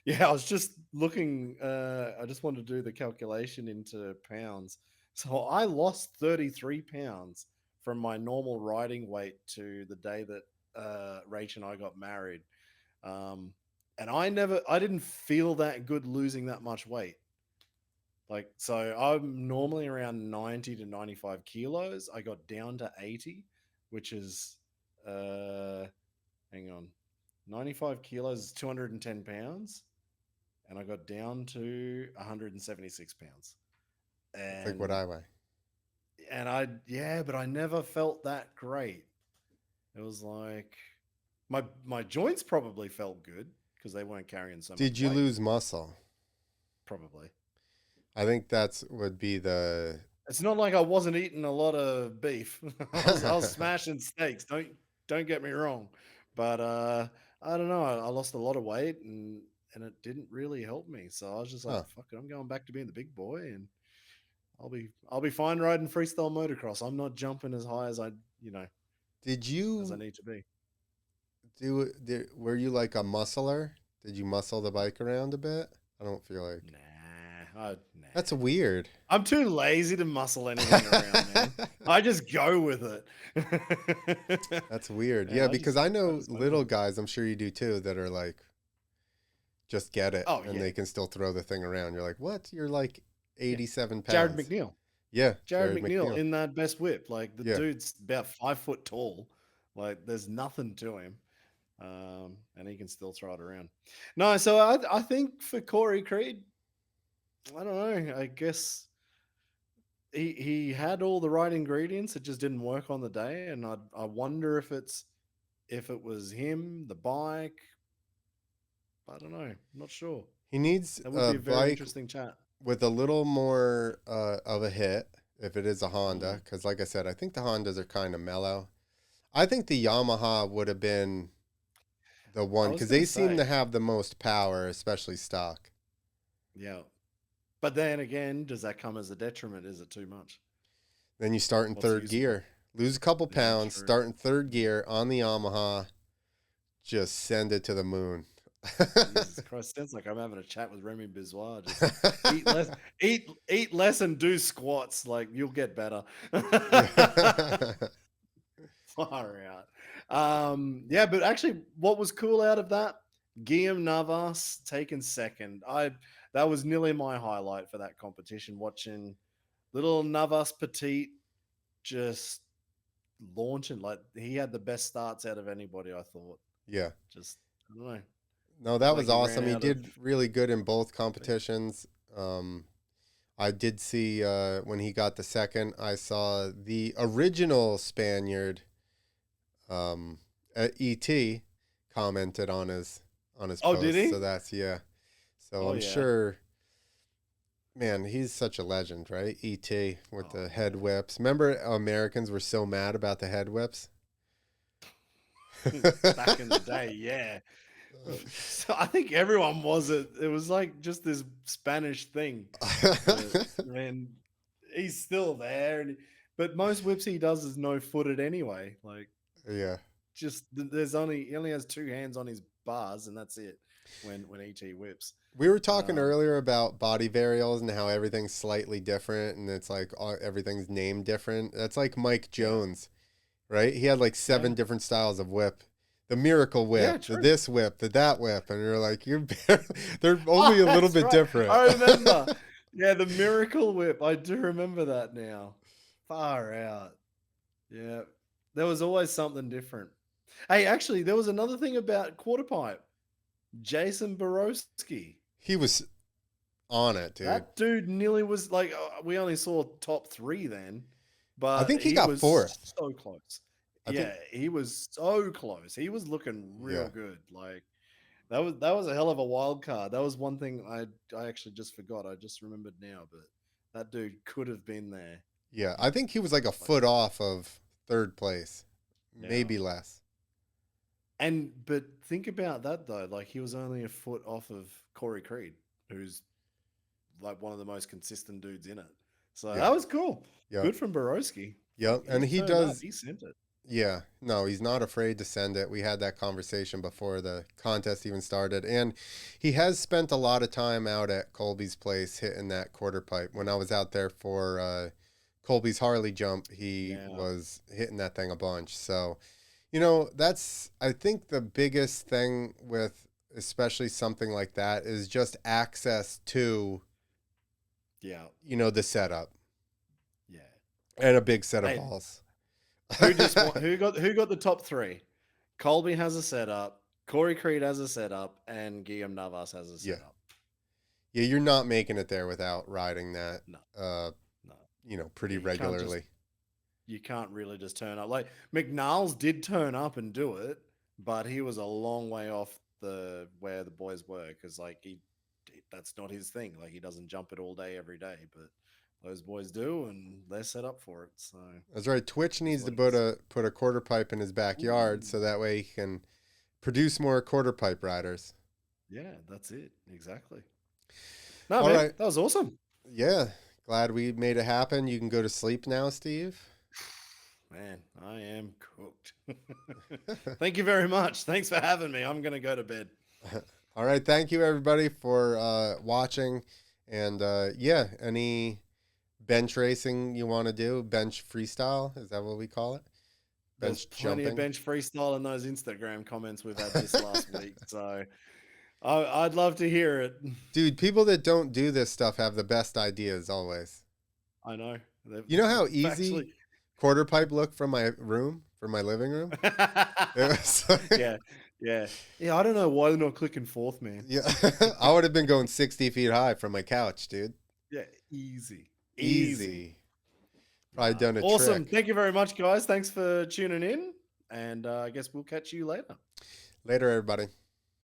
Speaker 2: Yeah, I was just looking. I just wanted to do the calculation into pounds. So I lost 33 pounds from my normal riding weight to the day that Rach and I got married. And I didn't feel that good losing that much weight. Like, so I'm normally around 90 to 95 kilos. I got down to 80, which is, hang on, 95 kilos is 210 pounds. And I got down to 176 pounds.
Speaker 1: It's like what I weigh.
Speaker 2: Yeah, but I never felt that great. It was like my joints probably felt good because they weren't carrying so much
Speaker 1: Did you
Speaker 2: weight,
Speaker 1: lose muscle?
Speaker 2: probably.
Speaker 1: I think that's would be the.
Speaker 2: It's not like I wasn't eating a lot of beef. I was smashing steaks. Don't get me wrong, but I don't know. I lost a lot of weight and it didn't really help me. So I was just like,
Speaker 1: Huh.
Speaker 2: fuck it, I'm going back to being the big boy, and I'll be fine riding freestyle motocross. I'm not jumping as high as
Speaker 1: Did
Speaker 2: as I
Speaker 1: you
Speaker 2: need to be.
Speaker 1: were you like a muscler? Did you muscle the bike around a bit? I don't feel like.
Speaker 2: Nah.
Speaker 1: That's weird.
Speaker 2: I'm too lazy to muscle anything around, man. I just go with it.
Speaker 1: That's weird.
Speaker 2: Man,
Speaker 1: Yeah, because I know
Speaker 2: just go
Speaker 1: little
Speaker 2: with it.
Speaker 1: guys, I'm sure you do too, that are like, just get it,
Speaker 2: Oh,
Speaker 1: and
Speaker 2: yeah.
Speaker 1: they can still throw the thing around. You're like, what? You're like 87 pounds.
Speaker 2: Jared McNeil.
Speaker 1: Yeah,
Speaker 2: Jared McNeil in that best whip. Like the
Speaker 1: Yeah.
Speaker 2: dude's about 5 foot tall. Like there's nothing to him. And he can still throw it around. No, so I think for Corey Creed, I don't know. I guess he had all the right ingredients. It just didn't work on the day, and I wonder if it was him, the bike. I don't know. I'm not sure.
Speaker 1: He needs
Speaker 2: That would
Speaker 1: a
Speaker 2: be a very
Speaker 1: bike
Speaker 2: interesting chat.
Speaker 1: with a little more of a hit if it is a Honda,
Speaker 2: Mm.
Speaker 1: because like I said, I think the Hondas are kind of mellow. I think the Yamaha would have been the one
Speaker 2: was
Speaker 1: because
Speaker 2: gonna
Speaker 1: they seem to
Speaker 2: say.
Speaker 1: have the most power, especially stock.
Speaker 2: Yeah. But then again, does that come as a detriment? Is it too much?
Speaker 1: Then you start in
Speaker 2: What's
Speaker 1: third
Speaker 2: useful?
Speaker 1: gear, lose a couple
Speaker 2: Yeah,
Speaker 1: pounds,
Speaker 2: true.
Speaker 1: start in third gear on the Yamaha, just send it to the moon.
Speaker 2: Jesus Christ, sounds like I'm having a chat with Remy Biswas. Just eat less and do squats. Like you'll get better. Far out. Yeah, but actually, what was cool out of that? Guillaume Navas taking second. That was nearly my highlight for that competition. Watching little Navas Petite just launching, like he had the best starts out of anybody. I thought.
Speaker 1: Yeah.
Speaker 2: Just I don't know.
Speaker 1: No, that
Speaker 2: Like
Speaker 1: was
Speaker 2: he ran
Speaker 1: awesome. He
Speaker 2: out of-
Speaker 1: did really good in both competitions. I did see when he got the second, I saw the original Spaniard ET commented on his
Speaker 2: Oh,
Speaker 1: post.
Speaker 2: did he?
Speaker 1: So that's So
Speaker 2: Oh,
Speaker 1: I'm
Speaker 2: yeah.
Speaker 1: sure, man, he's such a legend, right? ET with the head whips. Remember Americans were so mad about the head whips?
Speaker 2: Back in the day, yeah. So I think everyone was it. It was like just this Spanish thing. And he's still there. But most whips he does is no footed anyway. Like
Speaker 1: Yeah.
Speaker 2: just he only has two hands on his bars, and that's it. When ET whips.
Speaker 1: We were talking earlier about body varials and how everything's slightly different, and it's like everything's named different. That's like Mike Jones, right? He had like 7 different styles of whip. The miracle whip, the
Speaker 2: true.
Speaker 1: this whip, the that whip, and you're like, they're only a little
Speaker 2: That's
Speaker 1: bit
Speaker 2: right.
Speaker 1: different.
Speaker 2: I remember. Yeah, the miracle whip. I do remember that now. Far out. Yeah. There was always something different. Hey, actually, there was another thing about quarter pipe. Jason Borowski.
Speaker 1: He was on it, dude.
Speaker 2: That dude nearly was like, we only saw top 3 then, but
Speaker 1: I think he got
Speaker 2: was
Speaker 1: 4th.
Speaker 2: so close.
Speaker 1: I think-
Speaker 2: He was so close. He was looking real
Speaker 1: Yeah.
Speaker 2: good. Like, That was a hell of a wild card. That was one thing I actually just forgot. I just remembered now, but that dude could have been there.
Speaker 1: Yeah, I think he was like a foot off of third place,
Speaker 2: Yeah.
Speaker 1: maybe less.
Speaker 2: But think about that though. Like he was only a foot off of Corey Creed, who's like one of the most consistent dudes in it. So
Speaker 1: Yeah.
Speaker 2: that was cool.
Speaker 1: Yeah.
Speaker 2: Good from Borowski.
Speaker 1: Yep, and he
Speaker 2: turned up,
Speaker 1: does.
Speaker 2: He sent it.
Speaker 1: Yeah, no, he's not afraid to send it. We had that conversation before the contest even started. And he has spent a lot of time out at Colby's place hitting that quarter pipe. When I was out there for Colby's Harley jump, he was hitting that thing a bunch. So, that's, I think, the biggest thing with especially something like that is just access to, the setup.
Speaker 2: Yeah.
Speaker 1: And a big set of balls.
Speaker 2: Who got the top three? Colby has a setup, Corey Creed has a setup, and Guillaume Navas has a setup.
Speaker 1: Yeah, you're not making it there without riding that.
Speaker 2: No.
Speaker 1: Pretty regularly.
Speaker 2: You can't really just turn up. Like McNiles did turn up and do it, but he was a long way off where the boys were because that's not his thing. Like he doesn't jump it all day every day, but those boys do, and they're set up for it. So
Speaker 1: that's right. Twitch needs to put a quarter pipe in his backyard so that way he can produce more quarter pipe riders.
Speaker 2: Yeah, that's it. Exactly. No, man, that was awesome.
Speaker 1: Yeah, glad we made it happen. You can go to sleep now, Steve.
Speaker 2: Man, I am cooked. Thank you very much. Thanks for having me. I'm gonna go to bed.
Speaker 1: All right, thank you everybody for watching, and any bench racing you want to do, bench freestyle, is that what we call it?
Speaker 2: There's plenty of bench freestyle in those Instagram comments we've had this last week, so I'd love to hear it.
Speaker 1: Dude, people that don't do this stuff have the best ideas always.
Speaker 2: I know.
Speaker 1: You know how easy quarter pipe looked from my living room?
Speaker 2: Yeah. I don't know why they're not clicking fourth, man.
Speaker 1: Yeah, I would have been going 60 feet high from my couch, dude.
Speaker 2: Yeah, easy.
Speaker 1: Probably done a
Speaker 2: awesome.
Speaker 1: trick.
Speaker 2: Thank you very much, guys. Thanks for tuning in, and I guess we'll catch you later.
Speaker 1: Later, everybody.